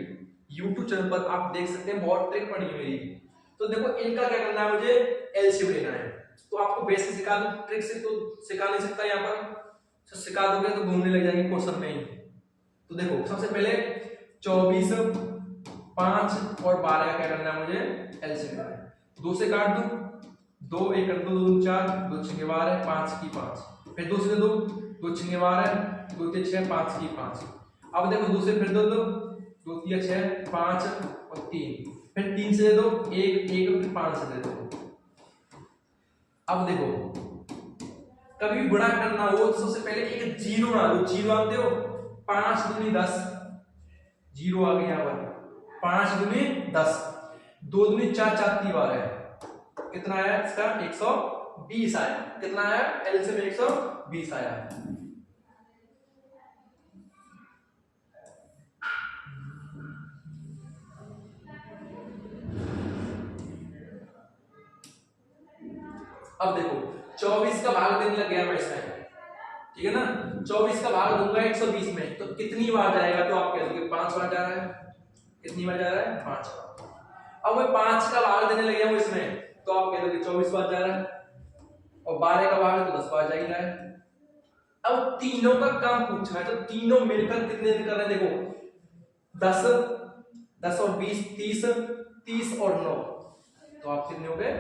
YouTube चैनल पर आप देख सकते हैं, बहुत ट्रिक पड़ी है मेरी। तो देखो इनका क्या करना है, मुझे एलसीएम लेना है। तो आपको बेसिक सिखा दूं, ट्रिक से तो सिखा नहीं सकता यहाँ पर, तो सिखा दोगे तो घूमने लग जाएंगे क्वेश्चन में ही। तो देखो सबसे पहले 24 5 और 12 का क्या करना है, मुझे एलसीएम लेना है। 2 से काट दूं, 2 1 2 2 4 2 6 12 5 की 5, फिर 2 से 2 2 6 12 2 3 6 5 की 5। अब देखो 2 से फिर 2 2 2 3 6 5 और 3, फिर 3 से दे दो 1 1 फिर 5 से दे दो। अब देखो कभी भी गुणा करना हो तो सबसे पहले एक जीरो ना दो, जीरो आते हो 5 दूनी 10, जीरो आ गया यहाँ पर, 5 दूनी 10, 2 दूनी 4 4 की बार है, कितना आया इसका 120 आया, कितना आया एलसीएम 120 आया। अब देखो 24 का भाग देने लग गया मैं इसमें, ठीक है ना, 24 का भाग दूंगा 120 में, तो कितनी बार जाएगा, तो आप कह दोगे 5 बार जा रहा है। कितनी बार जा रहा है, 5 बार। अब मैं 5 का भाग देने लग गया हूं इसमें, तो आप कह दोगे 24 बार जा रहा है, और 12 का भाग तो 10 बार जा ही रहा है। अब तीनों का काम पूछा है, तो तीनों मिलकर कितने दिन कर रहे हैं, देखो 10 10 और 20 30 30 और 9, तो आप कितने हो गए,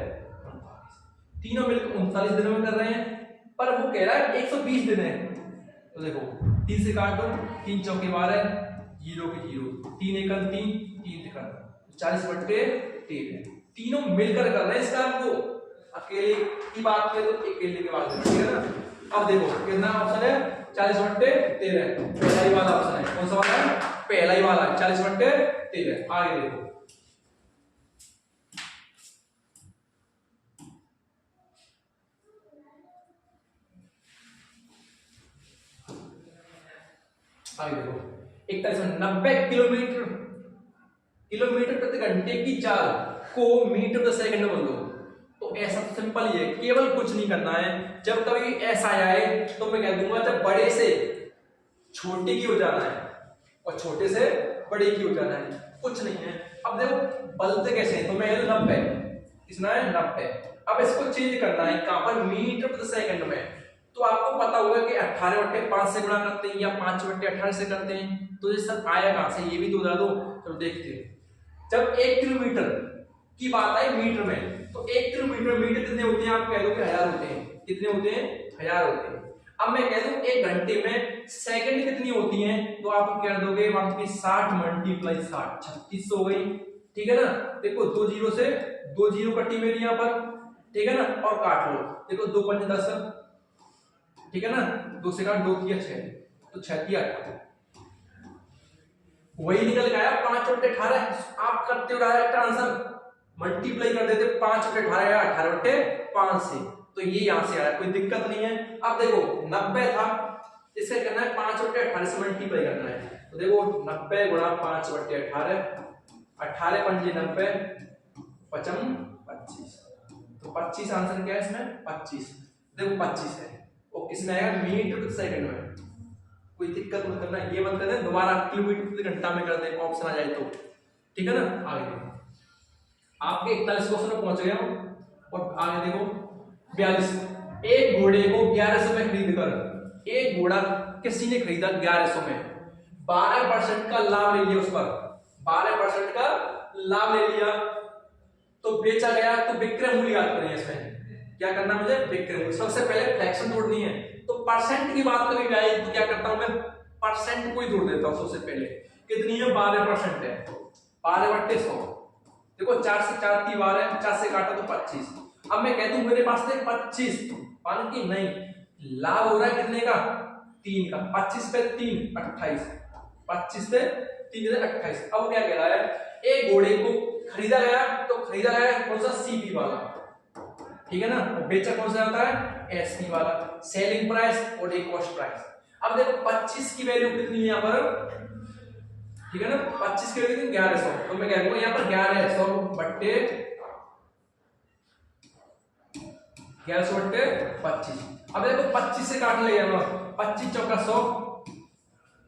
तीनों मिलकर 39 दिनों में कर रहे हैं, पर वो कह रहा है 120 दिन है। तो देखो 3 से काट दो, 3 चौके 12 0 के 0, 3 1 3 3 3 40 बट्टे 13, तीनों मिलकर कर रहे हैं इस काम को। अकेले की बात करें तो अकेले के बात ठीक है ना। अब देखो कितना ऑप्शन है, 40 बट्टे 13, पहला ही वाला ऑप्शन है। कौन सा वाला है, पहला ही वाला 40 बट्टे 13। आगे देखो आगे देखो 90 किलोमीटर प्रति घंटे की चाल को मीटर प्रति सेकंड में बदलो। तो ऐसा सिंपल ही है, केवल कुछ नहीं करना है। जब कभी ऐसा आए तो मैं कह दूंगा जब बड़े से छोटे की हो जाना है और छोटे से बड़े की हो जाना है, कुछ नहीं है। अब देखो बदलते कैसे हैं, तो मैं 90 कितना है 90। अब इसको चेंज करना है कहां पर, मीटर प्रति सेकंड में। तो आपको पता होगा कि 18/5 से गुणा करते हैं या 5/18 से करते हैं, तो ये सब आया कहां से, ये भी तो बता दो। चलो देखते हैं। जब 1 किलोमीटर की बात आई मीटर में, तो 1 किलोमीटर मीटर कितने होते हैं, आप कह दो कि 1000 होते हैं। कितने होते हैं, 1000 होते हैं। अब मैं कह दूं 1 घंटे में सेकंड कितनी होती हैं, तो आप क्या दोगे, मान लो 60 मल्टीप्लाई 60 3600 हो गई, ठीक है ना। देखो 2 जीरो से 2 जीरो कटी मेरी यहाँ पर, ठीक है ना, और काट लो, देखो 2 5 10, ठीक है ना, 2 से काट 2 किया 6, तो 6 किया 18, वही निकल गया 5 बटे 18। आप करते हो डायरेक्ट आंसर, मल्टीप्लाई कर देते 5 बटे 18 या 18 बटे 5 से, तो ये यहां से आया, कोई दिक्कत नहीं है। अब देखो 90 था, इसे करना है 5 बटे 18 से मल्टीप्लाई करना है, तो देखो 90 गुणा 5 बटे 18, 18 पंजे 90, 55 25, तो 25 आंसर क्या है इसमें, 25। देखो 25 है, और किसमें आएगा, मीटर प्रति सेकंड में। कोई दिक्कत मत करना, ये मत करना दोबारा किलोमीटर प्रति घंटा में कर दे, ऑप्शन आ जाए तो, ठीक है ना। आगे देखो, आपके 41 क्वेश्चन में पहुंच गए हम, और आगे देखो 42। एक घोड़े को 1100 में खरीद कर, एक घोड़ा किसी ने खरीदा 1100 में, 12% का लाभ ले लिया, उस पर 12% का लाभ ले लिया, तो बेचा गया, तो विक्रय मूल्य याद करें। इसमें क्या करना मुझे, विक्रय मूल्य। सबसे पहले फ्रैक्शन तोड़नी है, तो परसेंट की बात कभी भी आई तो क्या करता हूं मैं, परसेंट को ही तोड़ देता हूं सबसे पहले। कितनी है, 12% है, 12 बटे 100, देखो 4 से 4 की 12 है, 4 से काटा तो 25। अब मैं कह दूं मेरे पास थे 25, मान की नहीं, लाभ हो रहा है कितने का, 3 का, 25 पे 3 28, 25 पे 3 28। अब क्या कह रहा है, एक घोड़े को खरीदा गया, तो खरीदा गया कौन सा, सीपी वाला, ठीक है ना, और बेचा कौन सा जाता है, एसपी वाला, सेलिंग प्राइस और एक कॉस्ट प्राइस। अब देखो 25 की वैल्यू कितनी है यहाँ पर, ठीक है ना, 25 की वैल्यू 1100, तो मैं कह दूंगा यहाँ पर 1100 बट्टे 25। अब देखो 25 से काट लिया, 25 चौका 100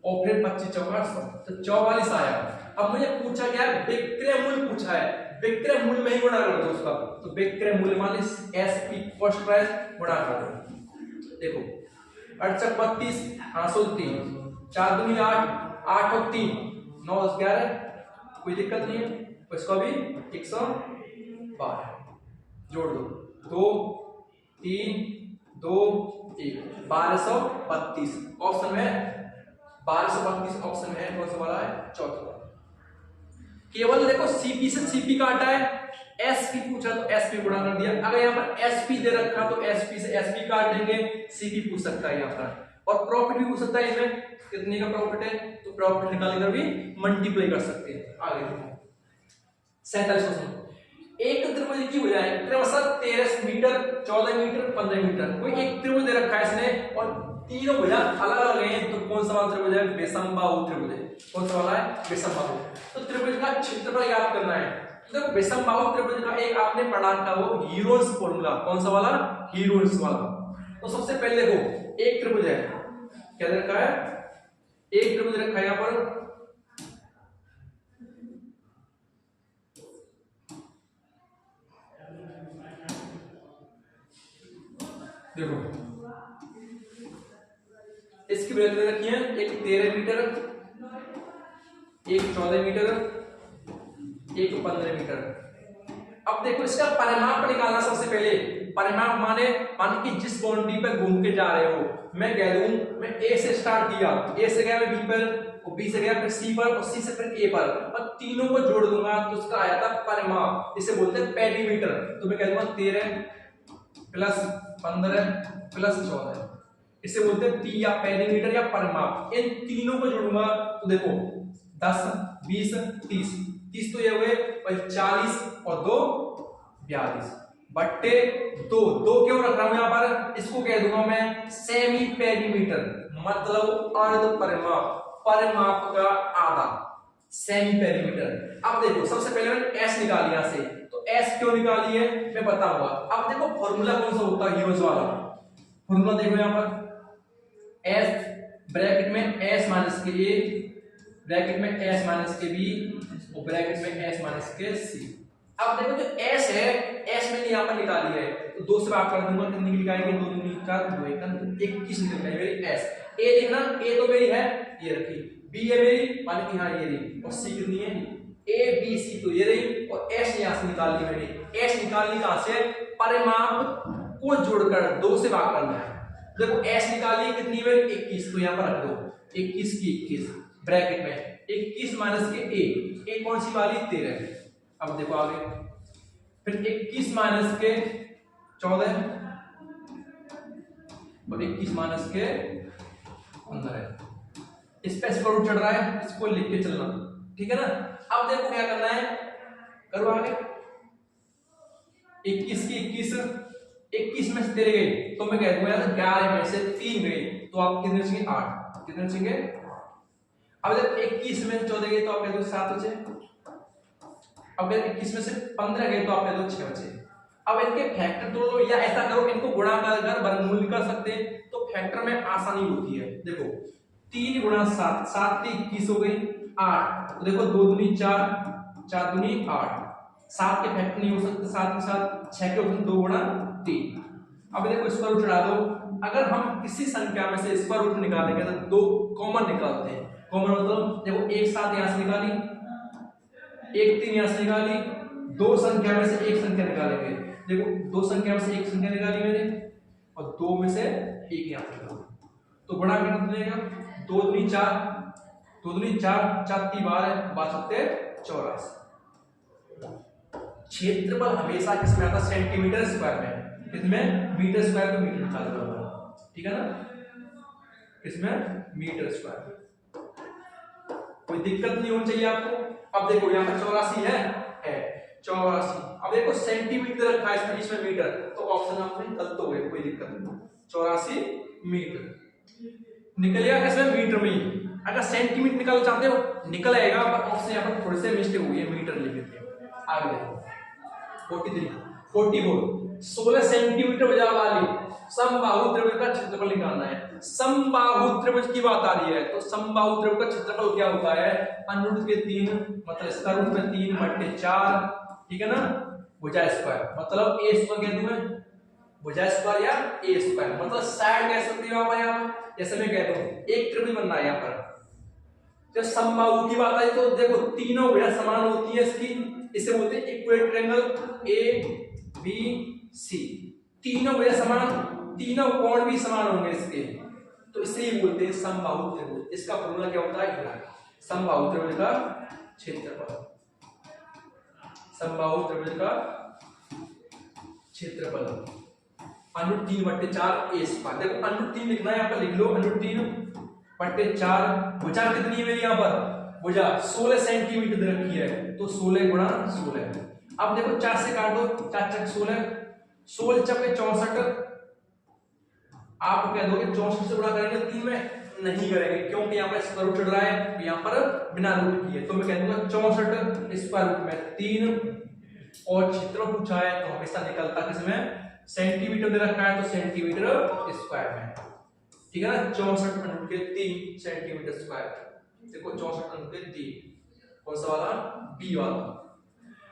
और फिर 25 चौका 100, तो 44 आया। अब मुझे पूछा क्या है, विक्रय मूल्य पूछा है, विक्रय मूल्य में ही गुणा कर दो उसका, तो विक्रय मूल्य मान लीजिए एसपी कॉस्ट प्राइस गुणा कर दो। देखो 68 32 3 4 दूनी 8 8 और 3 9 10 11, कोई दिक्कत नहीं है, इसको भी 112 जोड़ दो, 2 3 2 1 1232। ऑप्शन में 1232 ऑप्शन में कौन सा वाला है, चौथा। केवल देखो सीपी से सीपी काटा है, एसपी पूछा तो एसपी गुणा कर दिया। अगर यहाँ पर एसपी दे रखा तो एसपी से एसपी काट देंगे, सीपी पूछ सकता है यहाँ पर, और प्रॉफिट भी पूछ सकता है, इसमें कितने का प्रॉफिट है, तो प्रॉफिट निकाल कर भी मल्टीप्लाई कर सकते हैं। आगे देखो 47 क्वेश्चन, एक त्रिभुज की भुजाएं क्रमशः 13 मीटर 14 मीटर 15 मीटर, कोई एक त्रिभुज दे रखा है इसने और तीनों भुजा अलग अलग हैं, तो कौन सा वाला त्रिभुज है, विषमबाहु त्रिभुज है। कौन सा वाला है, विषमबाहु। तो त्रिभुज का क्षेत्रफल याद करना है, तो देखो विषमबाहु त्रिभुज का एक आपने पढ़ा था वो हीरोन्स फॉर्मूला, कौन सा वाला, हीरोन्स वाला। तो सबसे पहले देखो एक त्रिभुज है, क्या रखा है, एक त्रिभुज रखा है यहाँ पर, देखो इसकी वैल्यू रखी है, एक 13 मीटर, एक 14 मीटर, एक 15 मीटर। अब देखो इसका परिमाप निकालना, सबसे पहले परिमाप माने मान कि जिस बाउंड्री पर घूम के जा रहे हो, मैं कह दूं मैं ए से स्टार्ट किया, ए से गया मैं बी पर, और बी से गया फिर सी पर, और सी से फिर ए पर, और तीनों को जोड़ दूंगा तो उसका आया था परिमाप, इसे बोलते हैं पेरीमीटर। तो मैं कह दूंगा 13 प्लस 15 प्लस 14, इसे बोलते हैं पी या पेरीमीटर या परिमाप। इन तीनों को जोड़ूंगा तो देखो 10 20 30 30 तो ये हुए 40 और 2 42 बट्टे 2 क्यों रख रहा हूं यहां पर, इसको कह दूंगा मैं सेमी पेरीमीटर, मतलब अर्ध परिमाप, परिमाप का आधा, सेमी पेरीमीटर। अब देखो सबसे पहले मैंने एस निकाली यहां से, तो एस क्यों निकाली है मैं बताऊंगा। अब देखो फॉर्मूला कौन सा होता है हीरोज वाला, फॉर्मूला देखो यहां पर, एस ब्रैकेट में एस माइनस के ए, ब्रैकेट में एस माइनस के बी, और ब्रैकेट में एस माइनस के सी। अब देखो जो एस है, एस मैंने यहाँ पर निकाली है, तो 2 से भाग कर दूंगा, कितनी निकालेंगे, 2 दूनी 4 2 1 21 निकल जाएगी मेरी एस। ए देखना, ए तो मेरी है ये रखी, बी है मेरी मान की हाँ ये रही, और सी कितनी है ए बी सी तो ये रही, और एस यहां से निकाल ली मैंने। एस निकालनी कहां से? परिमाप को जोड़कर 2 से भाग करना है। देखो एस निकालिए कितनी में? 21, तो यहां पर रख दो 21 की 21 ब्रैकेट में 21 माइनस के ए कौन सी वाली? 13। अब देखो आगे, फिर 21 माइनस के 14 और 21 माइनस के 15। इस पे स्क्वायर रूट चढ़ रहा है, इसको लिख के चलना, ठीक है ना। अब देखो क्या करना है, करो आगे। 21 की 21 में से 13 गई तो मैं कह दूंगा 11 में से 3 गई तो आप कितने बचेंगे? 8। कितने बचेंगे? अब जब 21 में से 14 गई तो आप कह दो 7 बचे। अब 21 में से 15 गए तो आप कह दो 6 बचे। अब इनके फैक्टर तोड़ लो, या ऐसा करो इनको गुणा कर वर्गमूल कर सकते हैं, तो फैक्टर में आसानी होती है। देखो 3 गुणा 7, 7 की 21 हो गई 8, तो देखो 2 दूनी 4, 4 दूनी 8। 7 के फैक्टर नहीं हो सकते 7 के साथ, 6 के ऑप्शन 2 गुणा 3। अब देखो स्क्वायर रूट चढ़ा दो। अगर हम किसी संख्या में से स्क्वायर रूट निकालेंगे तो 2 कॉमन निकालते हैं। कॉमन मतलब देखो 1 7 यहां से निकाली, 1 3 यहां से निकाली, 2 संख्या में से एक संख्या निकालेंगे। देखो 2 संख्या में से एक संख्या निकाली मैंने, और 2 में से एक यहां से निकाला, तो गुणा करना मिलेगा 2 दूनी 4, 2 दूनी 4, 4 3 12, 84। क्षेत्रफल हमेशा किसमें आता है? सेंटीमीटर स्क्वायर में। किसमें? मीटर स्क्वायर को मीटर निकाल दो, ठीक है ना। किसमें? Meter square. कोई दिक्कत नहीं होनी चाहिए आपको। अब देखो यहाँ पर 84 है 84। अब देखो सेंटीमीटर रखा है इसमें मीटर, तो ऑप्शन आपने गलत हो गए, कोई दिक्कत नहीं। 84 मीटर निकलेगा किसमें? मीटर में। अगर सेंटीमीटर निकालना चाहते हो निकल आएगा, पर ऑप्शन यहाँ पर थोड़े से मिस्टेक हुई है, मीटर लिख देते हैं। आगे देखो 43 44 16 सेंटीमीटर भुजा वाली समबाहु त्रिभुज का क्षेत्रफल निकालना है। समबाहु त्रिभुज की बात आ रही है, तो समबाहु त्रिभुज का क्षेत्रफल क्या होता है? √3 मतलब इसका रूट में 3/4, ठीक है ना। भुजा स्क्वायर मतलब a स्क्वायर कह दूं मैं, भुजा स्क्वायर या a स्क्वायर मतलब साइड कह सकते हो आप। यहाँ जैसे मैं कह दूं एक त्रिभुज बनना है यहाँ पर। जब समबाहु की बात आई तो देखो तीनों भुजा समान होती है इसकी, इसे बोलते हैं equate triangle A B C। तीनों भुजा समान, तीनों कोण भी समान होंगे इसके, तो इसलिए बोलते हैं समबाहु त्रिभुज। इसका फॉर्मूला क्या होता है? समबाहु त्रिभुज का क्षेत्रफल, समबाहु त्रिभुज का क्षेत्रफल √3/4 a स्क्वायर। देखो √3 लिखना है यहाँ पर, लिख लो √3/4। भुजा कितनी है मेरी यहाँ पर? भुजा 16 सेंटीमीटर रखी है, तो 16 गुणा 16। अब देखो 4 से काट दो, 4 चक 16, 16 चक 64। आप क्या दोगे? 64 से गुणा करेंगे 3 में? नहीं करेंगे, क्योंकि यहाँ पर स्क्वायर रूट चढ़ रहा है, तो यहाँ पर बिना रूट किए, तो मैं कह दूंगा 64 स्क्वायर रूट में 3। और क्षेत्रफल पूछा है तो हमेशा निकलता किसमें? सेंटीमीटर दे रखा है तो सेंटीमीटर स्क्वायर में, ठीक है ना। 64/3 सेंटीमीटर स्क्वायर। देखो 64/3 कौन सा वाला? बी वाला।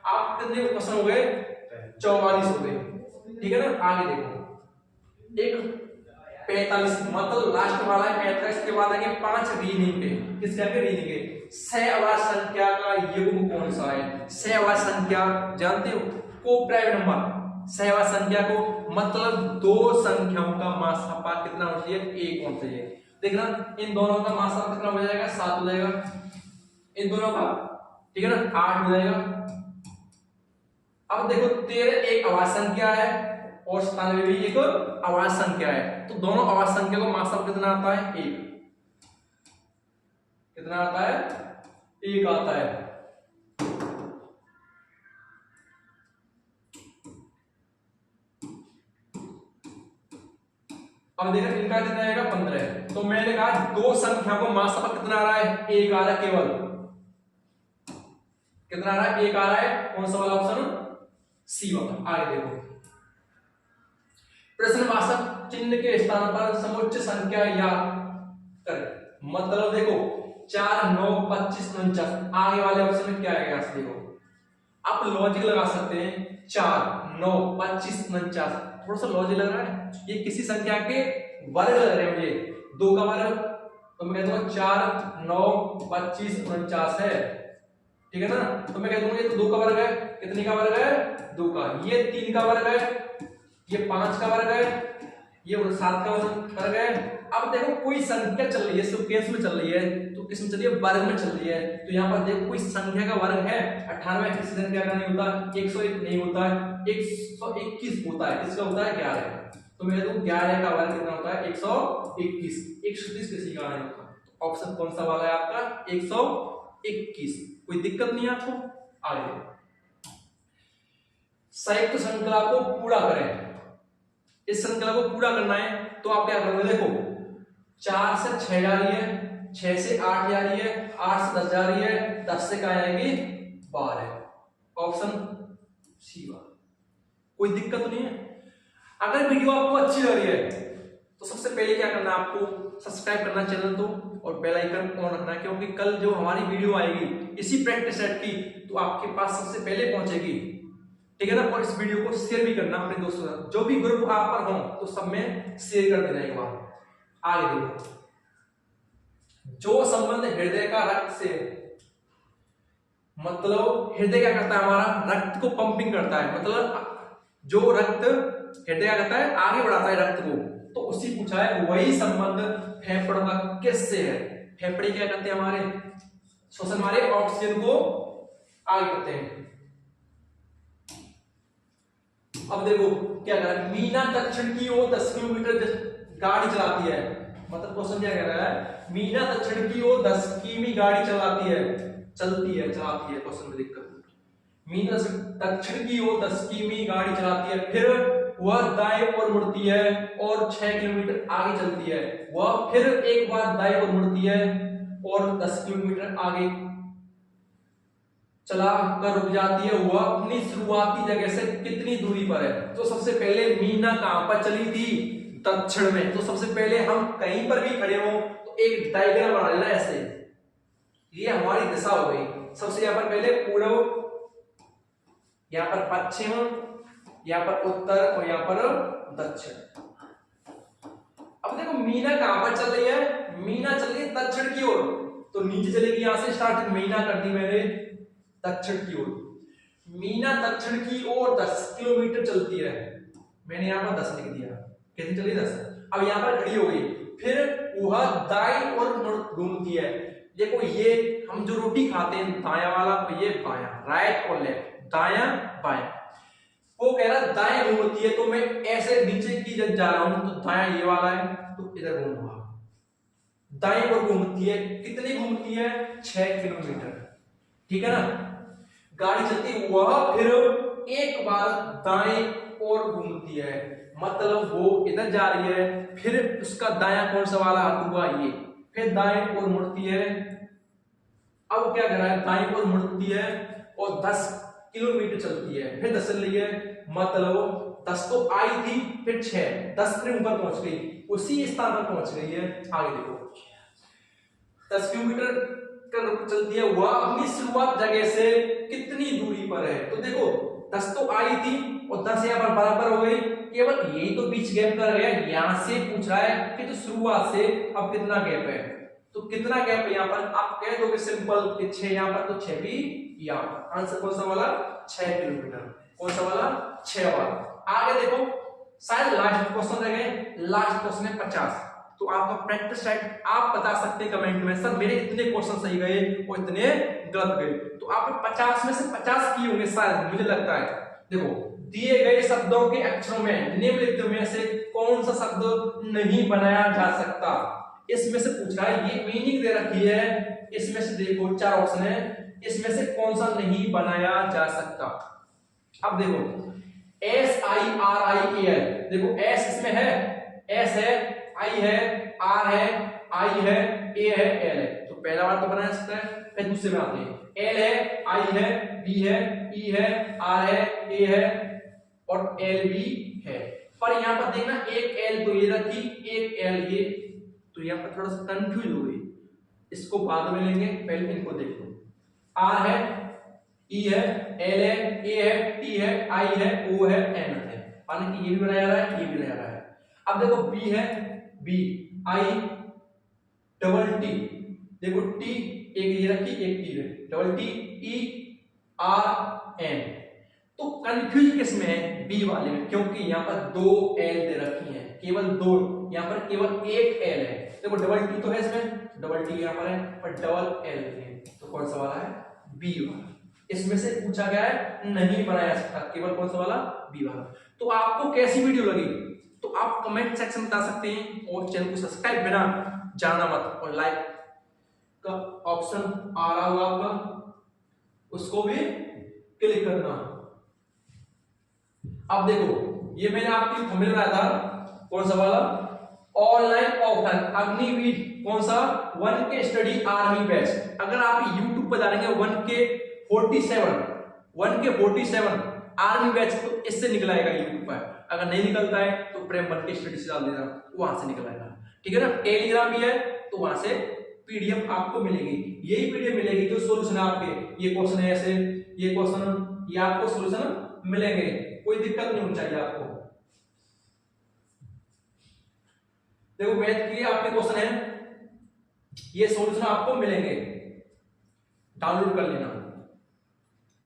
आप कितने क्वेश्चन हो गए? 44 हो गए, ठीक है ना। आगे देखो एक 45 मतलब लास्ट वाला है 45 के बाद आगे 5 रीडिंग पे। किस टाइप के रीडिंग है? सहअवाच्य संख्या का युग्म कौन सा है? सहअवाच्य संख्या जानते हो? को प्राइम नंबर। सहअवाच्य संख्या को मतलब दो संख्याओं का मासापा कितना हो चाहिए? 1 होना चाहिए। देखना इन दोनों का मासापा कितना हो जाएगा? 7 हो जाएगा। इन दोनों का, ठीक है ना, 8 हो जाएगा। अब देखो 13 एक अवाच्य संख्या है और 97 भी एक अवाच्य संख्या है, तो दोनों अवाच्य संख्या को मासापा कितना आता है? 1। कितना आता है? 1 आता है। अब देखो इनका कितना आएगा? 15। तो मैंने कहा दो संख्या को मासापा कितना आ रहा है? 1 आ रहा है केवल। कितना आ रहा है? 1 आ रहा है। कौन सा वाला ऑप्शन? सी वाला। आगे देखो प्रश्नवाचक चिन्ह के स्थान पर समुच्च संख्या याद करें। मतलब देखो 4 9 25 49, आगे वाले ऑप्शन में क्या आएगा? देखो आप लॉजिक लगा सकते हैं। 4 9 25 49 थोड़ा सा लॉजिक लग रहा है, ये किसी संख्या के वर्ग लग रहे हैं मुझे, 2 का वर्ग, तो मैं कहता हूं 4 9 25 49 है, ठीक है ना। तो मैं कह दूंगा ये तो 2 का वर्ग है, कितने का वर्ग है, 2 का, ये 3 का वर्ग है, ये 5 का वर्ग है, ये 7 का वर्ग है। अब देखो कोई संख्या चल रही है, सुकेश में चल रही है, तो किसमें चल रही है, वर्ग में चल रही है। तो यहाँ पर देखो कोई संख्या का वर्ग है 98, किसी संख्या का नहीं होता, 101 नहीं होता है, 121 होता है, किसका होता है, 11। तो मैं कहता हूं 11 का वर्ग कितना होता है, 121। 130 किसी का नहीं होता। तो ऑप्शन कौन सा वाला है आपका, 121। कोई दिक्कत नहीं है आपको। आगे, संयुक्त श्रृंखला को पूरा करें। इस श्रृंखला को पूरा करना है तो आप क्या करोगे, देखो 4 से 6 जा रही है, 6 से 8 जा रही है, 8 से 10 जा रही है, 10 से कहां आएगी, 12। ऑप्शन सी वाला। कोई दिक्कत नहीं है। अगर वीडियो आपको अच्छी लग रही है तो सबसे पहले क्या करना है, आपको सब्सक्राइब करना चैनल को और बेल आइकन ऑन रखना है, क्योंकि कल जो हमारी वीडियो आएगी इसी प्रैक्टिस सेट की तो आपके पास सबसे पहले पहुंचेगी, ठीक है ना। और इस वीडियो को शेयर भी करना अपने दोस्तों के साथ, जो भी ग्रुप आप पर हो तो सब में शेयर कर देना एक बार। आगे देखो, जो संबंध हृदय का रक्त से, मतलब हृदय क्या करता है, हमारा रक्त को पंपिंग करता है, मतलब जो रक्त हृदय क्या करता है, आगे बढ़ाता है रक्त को, तो उसी पूछा है वही संबंध फेफड़ों का किससे है। फेफड़े क्या करते हैं, हमारे श्वसन, हमारे ऑक्सीजन को आगे करते हैं। अब देखो क्या कर रहा है, मीना दक्षिण की ओर 10 किलोमीटर गाड़ी चलाती है, मतलब क्वेश्चन क्या कह रहा है, मीना दक्षिण की ओर 10 किमी गाड़ी चलाती है, चलाती है क्वेश्चन में दिक्कत। मीना दक्षिण की ओर 10 किमी गाड़ी चलाती है, फिर वह दाएं ओर मुड़ती है और 6 किलोमीटर आगे चलती है, वह फिर एक बार दाएं ओर मुड़ती है और 10 किलोमीटर आगे चला कर रुक जाती है, वह अपनी शुरुआती जगह से कितनी दूरी पर है। तो सबसे पहले मीना कहां पर चली थी, दक्षिण में। तो सबसे पहले हम कहीं पर भी खड़े हो तो एक डायग्राम बना लेना ऐसे, ये हमारी दिशा हो गई। सबसे यहां पर पहले पूर्व, यहां पर पश्चिम, यहां पर उत्तर और यहां पर दक्षिण। अब देखो मीना कहां पर चल रही है, मीना चल रही है दक्षिण की ओर, तो नीचे चलेगी, यहां से स्टार्ट मीना कर दी मैंने दक्षिण की ओर। मीना दक्षिण की ओर 10 किलोमीटर चलती है, मैंने यहां पर 10 लिख दिया, कितनी चली 10। अब यहां पर खड़ी हो गई, फिर वह दाईं ओर घूमती है। देखो ये हम जो रोटी खाते हैं दायां वाला, तो ये बायां, राइट और लेफ्ट, दायां बायां। वो कह रहा दाएं घूमती है, तो मैं ऐसे नीचे की जब जा रहा हूं तो दायां ये वाला है, तो इधर घूमूंगा। दाएं ओर घूमती है, कितनी घूमती है, 6 किलोमीटर, ठीक है ना। गाड़ी चलती वह फिर एक बार दाएं ओर घूमती है, मतलब वो इधर जा रही है, फिर उसका दायां कौन सा वाला हाथ हुआ, ये, फिर दाएं ओर मुड़ती है। अब क्या कर रहा है, दाएं ओर मुड़ती है और 10 किलोमीटर चलती है, फिर 10 चल रही है, मतलब 10 तो आई थी, फिर 6, 10 फिर ऊपर पहुंच गई, उसी स्थान पर पहुंच गई है। आगे देखो 10 किलोमीटर चलती है, वह अपनी शुरुआत जगह से कितनी दूरी पर है। तो देखो 10 तो आई थी और 10 यहाँ पर बराबर हो गई, केवल यही तो बीच गैप कर गया, यहां से पूछ रहा है कि तो शुरुआत से अब कितना गैप है, तो कितना गैप है यहाँ पर, आप कह दोगे सिंपल कि 6 यहाँ पर, तो 6 भी यहाँ पर। आंसर कौन सा वाला, 6 किलोमीटर, कौन सा वाला, 6 वाला। आगे देखो, शायद लास्ट क्वेश्चन रह गए, लास्ट क्वेश्चन है 50। तो आपका प्रैक्टिस सेट आप बता सकते हैं कमेंट में, सर मेरे इतने क्वेश्चन सही गए और इतने गलत गए। तो आप 50 में से 50 किए होंगे शायद, मुझे लगता है। देखो, दिए गए शब्दों के अक्षरों में निम्नलिखित में से कौन सा शब्द नहीं बनाया जा सकता, इसमें से पूछ रहा है। ये मीनिंग दे रखी है, इसमें से देखो 4 ऑप्शन है, इसमें से कौन सा नहीं बनाया जा सकता। अब देखो SIRIAL, देखो S इसमें है, S है, I है, R है, I है, A है, L है, तो पहला बार तो बनाया सकता है। फिर दूसरे में आते हैं, L है, I है, B है, E है, R है, A है और L भी है। पर यहाँ पर देखना, एक L तो ये रखी, एक L ये, तो यहाँ पर थोड़ा सा कंफ्यूज हो गई, इसको बाद में लेंगे, पहले इनको देख लो। R है, E है, L है, A है, T है, I है, O है, M है, माने कि ये भी बनाया रहा है, ये भी बनाया रहा है। अब देखो B है, B I डबल T, देखो T एक ये रखी, एक T है, डबल T ERN। तो कंफ्यूज किस में है? बी वाले में, क्योंकि यहाँ पर 2 एल दे रखी हैं, केवल 2, यहाँ पर केवल एक एल है। देखो डबल टी तो है इसमें, डबल टी यहाँ पर है, पर डबल एल है, तो कौन सा वाला है? बी वाला। इसमें से पूछा गया है, नहीं बनाया सकता, केवल कौन सा वाला? बी वाला। तो आपको कैसी वीडियो लगी तो आप कमेंट सेक्शन में बता सकते हैं, और चैनल को सब्सक्राइब बिना जाना मत, और लाइक का ऑप्शन आ रहा होगा आपका, उसको भी क्लिक करना। अब देखो ये मैंने आपकी थंबनेल बनाया था, कौन सा वाला? ऑनलाइन ऑफलाइन अग्निवीर, कौन सा? 1K study army batch. अगर आप YouTube पर डालेंगे 1K47 आर्मी बैच, तो इससे निकल आएगा YouTube पर। अगर नहीं निकलता है तो प्रेम 1K स्टडी से डाल देना, वहां से निकल आएगा, ठीक है ना। टेलीग्राम भी है, तो वहां से पीडीएफ आपको मिलेगी, यही पीडीएफ मिलेगी जो सॉल्यूशन है आपके, ये क्वेश्चन है ऐसे, ये क्वेश्चन, ये आपको सॉल्यूशन मिलेंगे, कोई दिक्कत नहीं होनी चाहिए आपको। देखो मैथ के लिए आपके क्वेश्चन है, ये सॉल्यूशन आपको मिलेंगे, डाउनलोड कर लेना।